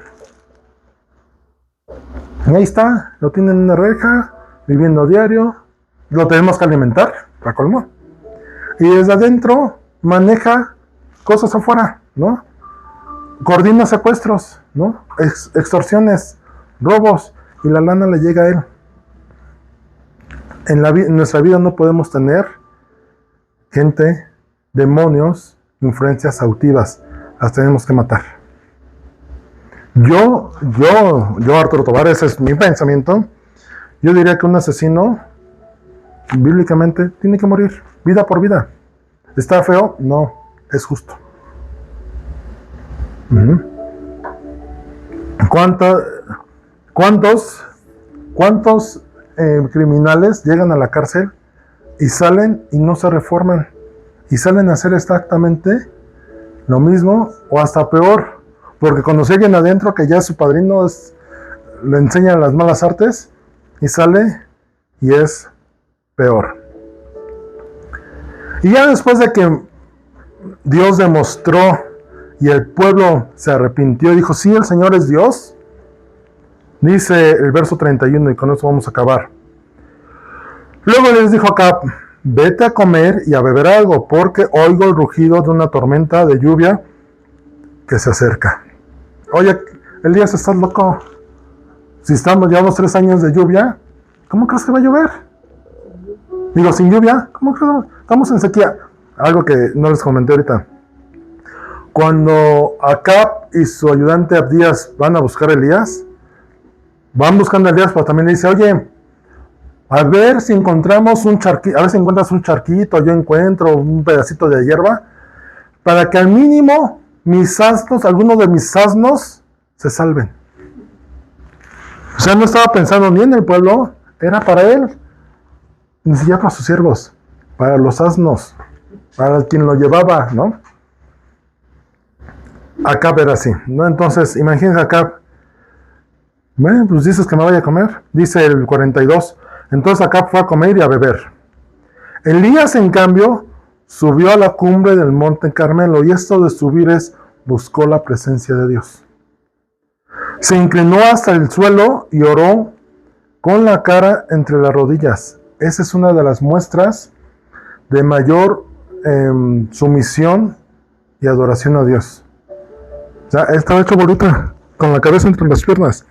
Y ahí está, lo tienen en una reja, viviendo diario, lo tenemos que alimentar, para colmo. Y desde adentro maneja cosas afuera, ¿no? Coordina secuestros, ¿no? Extorsiones, robos, y la lana le llega a él. En nuestra vida no podemos tener gente, demonios, influencias autivas. Las tenemos que matar. Yo, Arturo Tobar, ese es mi pensamiento. Yo diría que un asesino, bíblicamente, tiene que morir, vida por vida. ¿Está feo? No, es justo. ¿Cuántos criminales llegan a la cárcel y salen y no se reforman? Y salen a hacer exactamente lo mismo o hasta peor. Porque cuando se alguien adentro que ya su padrino le enseña las malas artes y sale y es peor. Y ya después de que Dios demostró y el pueblo se arrepintió y dijo, sí, el Señor es Dios. Dice el verso 31, y con eso vamos a acabar. Luego les dijo a Acab, vete a comer y a beber algo, porque oigo el rugido de una tormenta de lluvia que se acerca. Oye, Elías, ¿estás loco? Si llevamos 3 años de lluvia, ¿cómo crees que va a llover? Digo, sin lluvia, ¿cómo crees? Estamos en sequía. Algo que no les comenté ahorita. Cuando Acab y su ayudante Abdías van a buscar a Elías, van buscando a Elías, pero también le dice, oye, a ver si encontramos un charquito, a ver si encuentras un charquito, yo encuentro un pedacito de hierba, para que al mínimo mis asnos, algunos de mis asnos, se salven. O sea, no estaba pensando ni en el pueblo, era para él, ni siquiera para sus siervos, para los asnos, para quien lo llevaba, ¿no? Acab era así, ¿no? Entonces, imagínense Acab, bueno, pues dices que me vaya a comer, dice el 42, entonces Acab fue a comer y a beber. Elías, en cambio, subió a la cumbre del monte Carmelo, y esto de subir es, buscó la presencia de Dios. Se inclinó hasta el suelo y oró con la cara entre las rodillas. Esa es una de las muestras de mayor sumisión y adoración a Dios. O sea, él estaba hecho bolita, con la cabeza entre las piernas.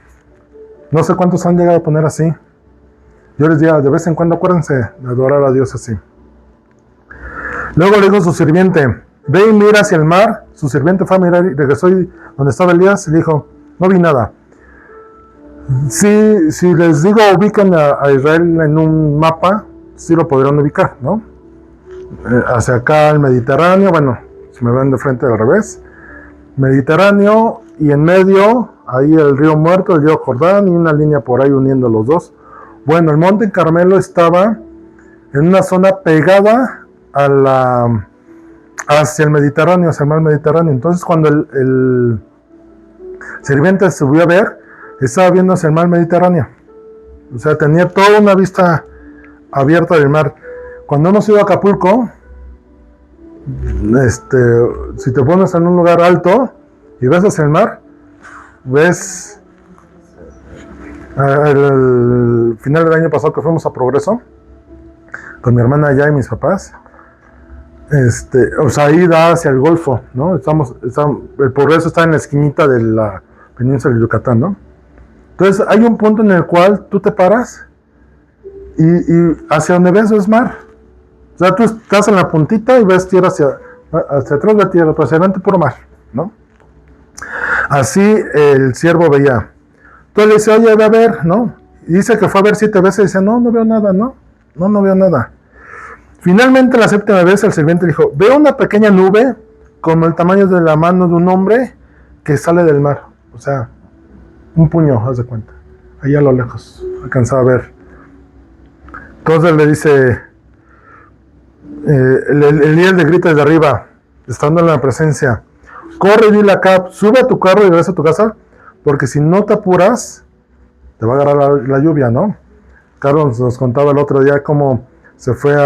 No sé cuántos han llegado a poner así. Yo les digo, de vez en cuando acuérdense de adorar a Dios así. Luego le dijo a su sirviente, ve y mira hacia el mar. Su sirviente fue a mirar y regresó donde estaba Elías y le dijo, no vi nada. Si les digo ubican a Israel en un mapa, sí lo podrán ubicar, ¿no? Hacia acá el Mediterráneo, bueno, si me ven de frente al revés, Mediterráneo, y en medio, ahí el río Muerto, el río Jordán, y una línea por ahí uniendo los dos. Bueno, el monte Carmelo estaba en una zona pegada hacia el Mediterráneo, hacia el mar Mediterráneo. Entonces, cuando el sirviente subió a ver, estaba viendo hacia el mar Mediterráneo. O sea, tenía toda una vista abierta del mar. Cuando hemos ido a Acapulco, si te pones en un lugar alto y ves hacia el mar, ves el final del año pasado que fuimos a Progreso con mi hermana allá y mis papás, o sea, ahí da hacia el Golfo, ¿no? El Progreso está en la esquinita de la península de Yucatán, ¿no? Entonces hay un punto en el cual tú te paras y hacia donde ves es mar. O sea, tú estás en la puntita y ves tierra hacia atrás de tierra, pero hacia adelante puro mar, ¿no? Así el siervo veía. Entonces le dice, oye, ve a ver, ¿no? Y dice que fue a ver 7 veces y dice, no veo nada, ¿no? No veo nada. Finalmente la 7ª vez el sirviente dijo, veo una pequeña nube como el tamaño de la mano de un hombre que sale del mar. O sea, un puño, haz de cuenta. Ahí a lo lejos, alcanzaba a ver. Entonces le dice, Elías le grita desde arriba, estando en la presencia, corre y dile a Acab, sube a tu carro y regresa a tu casa, porque si no te apuras, te va a agarrar la lluvia, ¿no? Carlos nos contaba el otro día cómo se fue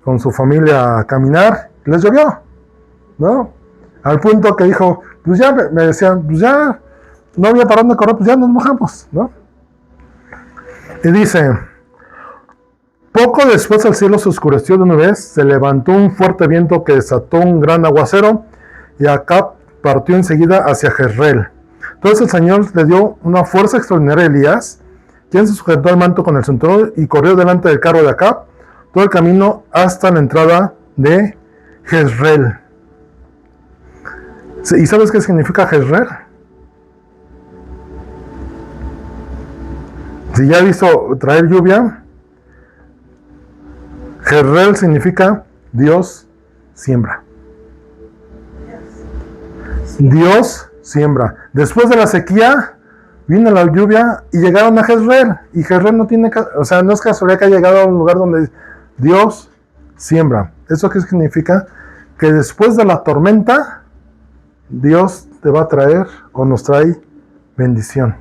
con su familia a caminar, y les llovió, ¿no? Al punto que dijo, pues ya, me decían, pues ya, no había para dónde correr, pues ya nos mojamos, ¿no? Y dice, poco después el cielo se oscureció de una vez, se levantó un fuerte viento que desató un gran aguacero, y Acab partió enseguida hacia Jezreel. Entonces el Señor le dio una fuerza extraordinaria a Elías, quien se sujetó al manto con el cinturón y corrió delante del carro de Acab todo el camino hasta la entrada de Jezreel. ¿Y sabes qué significa Jezreel? Si ya hizo traer lluvia, Jezreel significa Dios siembra. Dios siembra. Después de la sequía, vino la lluvia y llegaron a Jezreel. Y Jezreel no tiene, o sea, no es casualidad que haya llegado a un lugar donde Dios siembra. ¿Eso qué significa? Que después de la tormenta, Dios te va a traer o nos trae bendición.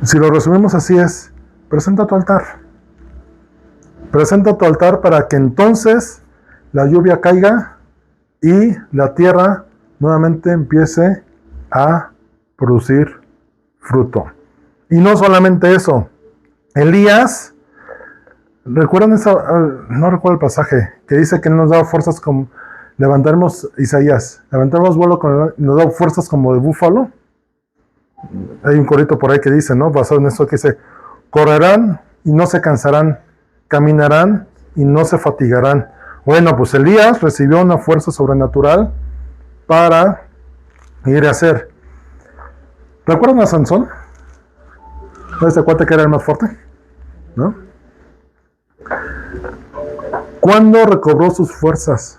Si lo resumimos así es, presenta tu altar. Presenta tu altar para que entonces la lluvia caiga y la tierra nuevamente empiece a producir fruto. Y no solamente eso, Elías, ¿recuerdan no recuerdo el pasaje, que dice que nos da fuerzas como, levantaremos, Isaías, levantaremos vuelo, nos da fuerzas como de búfalo? Hay un corito por ahí que dice, ¿no? Basado en eso que dice, correrán y no se cansarán, caminarán y no se fatigarán. Bueno, pues Elías recibió una fuerza sobrenatural para ir a hacer. ¿Recuerdan a Sansón? ¿Este cuate que era el más fuerte? ¿No? ¿Cuándo recobró sus fuerzas?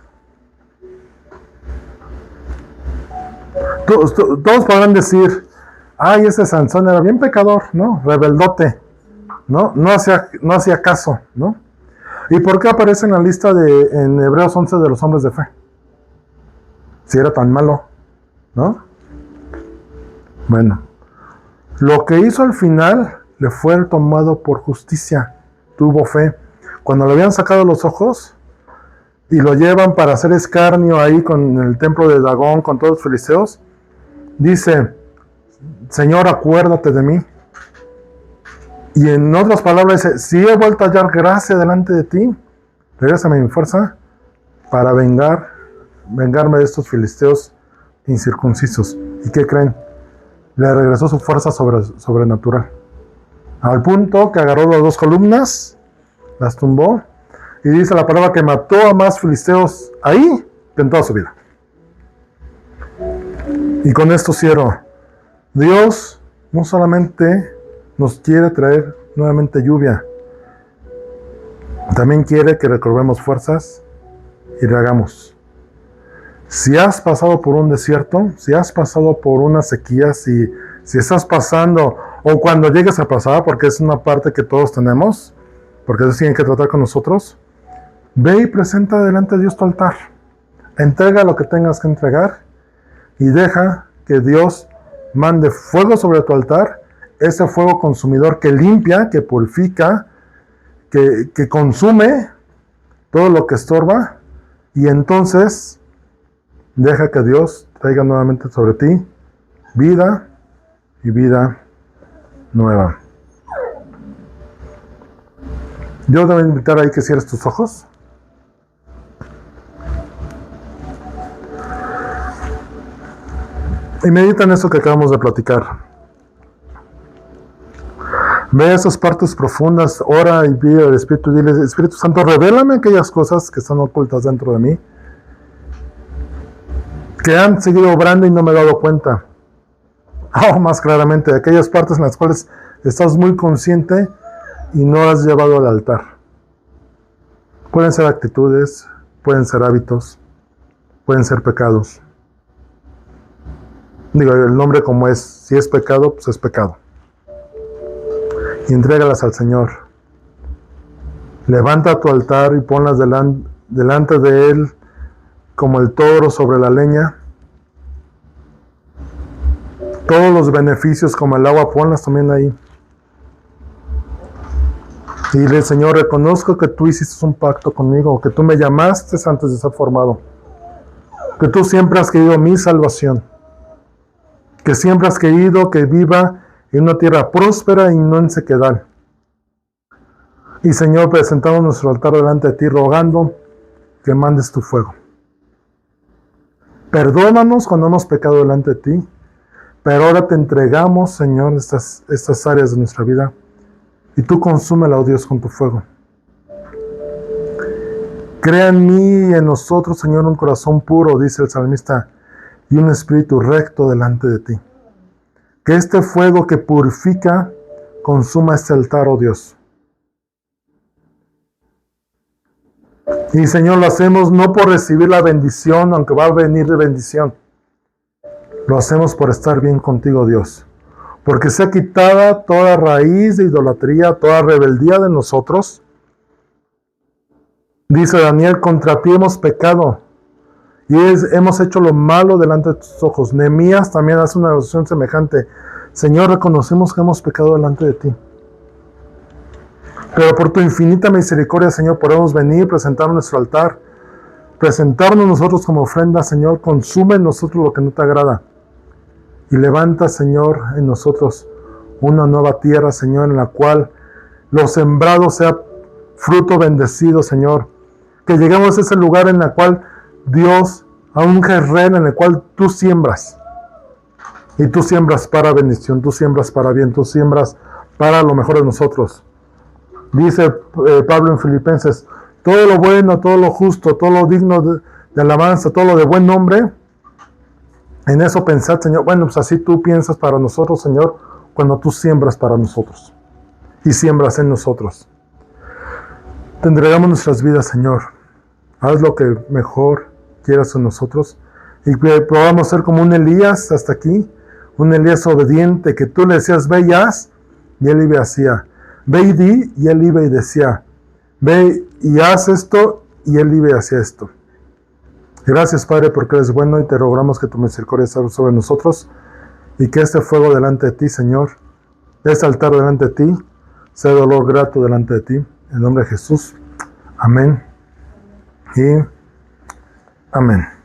Todos podrán decir, ay, ese Sansón era bien pecador, ¿no? Rebeldote, ¿no? No hacía caso, ¿no? ¿Y por qué aparece en la lista en Hebreos 11 de los hombres de fe? Si era tan malo, ¿no? Bueno, lo que hizo al final le fue tomado por justicia, tuvo fe. Cuando le habían sacado los ojos y lo llevan para hacer escarnio ahí con el templo de Dagón, con todos los filisteos, dice, Señor, acuérdate de mí. Y en otras palabras dice, si he vuelto a hallar gracia delante de ti, regrésame mi fuerza para vengarme de estos filisteos incircuncisos. ¿Y qué creen? Le regresó su fuerza sobrenatural. Al punto que agarró las 2 columnas, las tumbó, y dice la palabra que mató a más filisteos ahí que en toda su vida. Y con esto cierro. Dios no solamente nos quiere traer nuevamente lluvia, también quiere que recobremos fuerzas y rehagamos. Si has pasado por un desierto, si has pasado por una sequía, si estás pasando, o cuando llegues a pasar, porque es una parte que todos tenemos, porque Dios tiene que tratar con nosotros, ve y presenta delante de Dios tu altar. Entrega lo que tengas que entregar y deja que Dios mande fuego sobre tu altar, ese fuego consumidor que limpia, que purifica, que consume todo lo que estorba, y entonces deja que Dios traiga nuevamente sobre ti vida y vida nueva. Yo te voy a invitar ahí que cierres tus ojos. Y medita en eso que acabamos de platicar. Ve esas partes profundas, ora y pide al Espíritu, dile, Espíritu Santo, revélame aquellas cosas que están ocultas dentro de mí, que han seguido obrando y no me he dado cuenta. Más claramente, aquellas partes en las cuales estás muy consciente y no las has llevado al altar. Pueden ser actitudes, pueden ser hábitos, pueden ser pecados. Digo, el nombre como es, si es pecado, pues es pecado. Y entrégalas al Señor. Levanta tu altar y ponlas delante de Él como el toro sobre la leña. Todos los beneficios como el agua, ponlas también ahí. Y dile, Señor, reconozco que tú hiciste un pacto conmigo, que tú me llamaste antes de ser formado, que tú siempre has querido mi salvación, que siempre has querido que viva en una tierra próspera y no en sequedad. Y Señor, presentamos nuestro altar delante de ti, rogando que mandes tu fuego. Perdónanos cuando hemos pecado delante de ti, pero ahora te entregamos, Señor, estas áreas de nuestra vida, y tú consúmela, oh Dios, con tu fuego. Crea en mí y en nosotros, Señor, un corazón puro, dice el salmista, y un espíritu recto delante de ti. Que este fuego que purifica consuma este altar, oh Dios. Y Señor, lo hacemos no por recibir la bendición, aunque va a venir de bendición. Lo hacemos por estar bien contigo, Dios. Porque sea quitada toda raíz de idolatría, toda rebeldía de nosotros. Dice Daniel, contra ti hemos pecado. Y hemos hecho lo malo delante de tus ojos. Nehemías también hace una oración semejante. Señor, reconocemos que hemos pecado delante de ti. Pero por tu infinita misericordia, Señor, podemos venir y presentar nuestro altar presentarnos nosotros como ofrenda, Señor, consume en nosotros lo que no te agrada. Y levanta, Señor, en nosotros una nueva tierra, Señor, en la cual lo sembrado sea fruto bendecido, Señor. Que lleguemos a ese lugar en el cual Dios, a un Jezreel en el cual tú siembras. Y tú siembras para bendición, tú siembras para bien, tú siembras para lo mejor de nosotros. Dice Pablo en Filipenses, todo lo bueno, todo lo justo, todo lo digno de alabanza, todo lo de buen nombre, en eso pensad, Señor. Bueno, pues así tú piensas para nosotros, Señor, cuando tú siembras para nosotros y siembras en nosotros. Te entregamos nuestras vidas, Señor. Haz lo que mejor quieras en nosotros y que podamos ser como un Elías hasta aquí, un Elías obediente, que tú le decías, ve y haz, y él iba y hacía. Ve y di, y él iba y decía, ve y haz esto, y él iba y hacía esto. Gracias, Padre, porque eres bueno y te rogamos que tu misericordia sea sobre nosotros y que este fuego delante de ti, Señor, este altar delante de ti, sea dolor grato delante de ti. En nombre de Jesús. Amén y amén.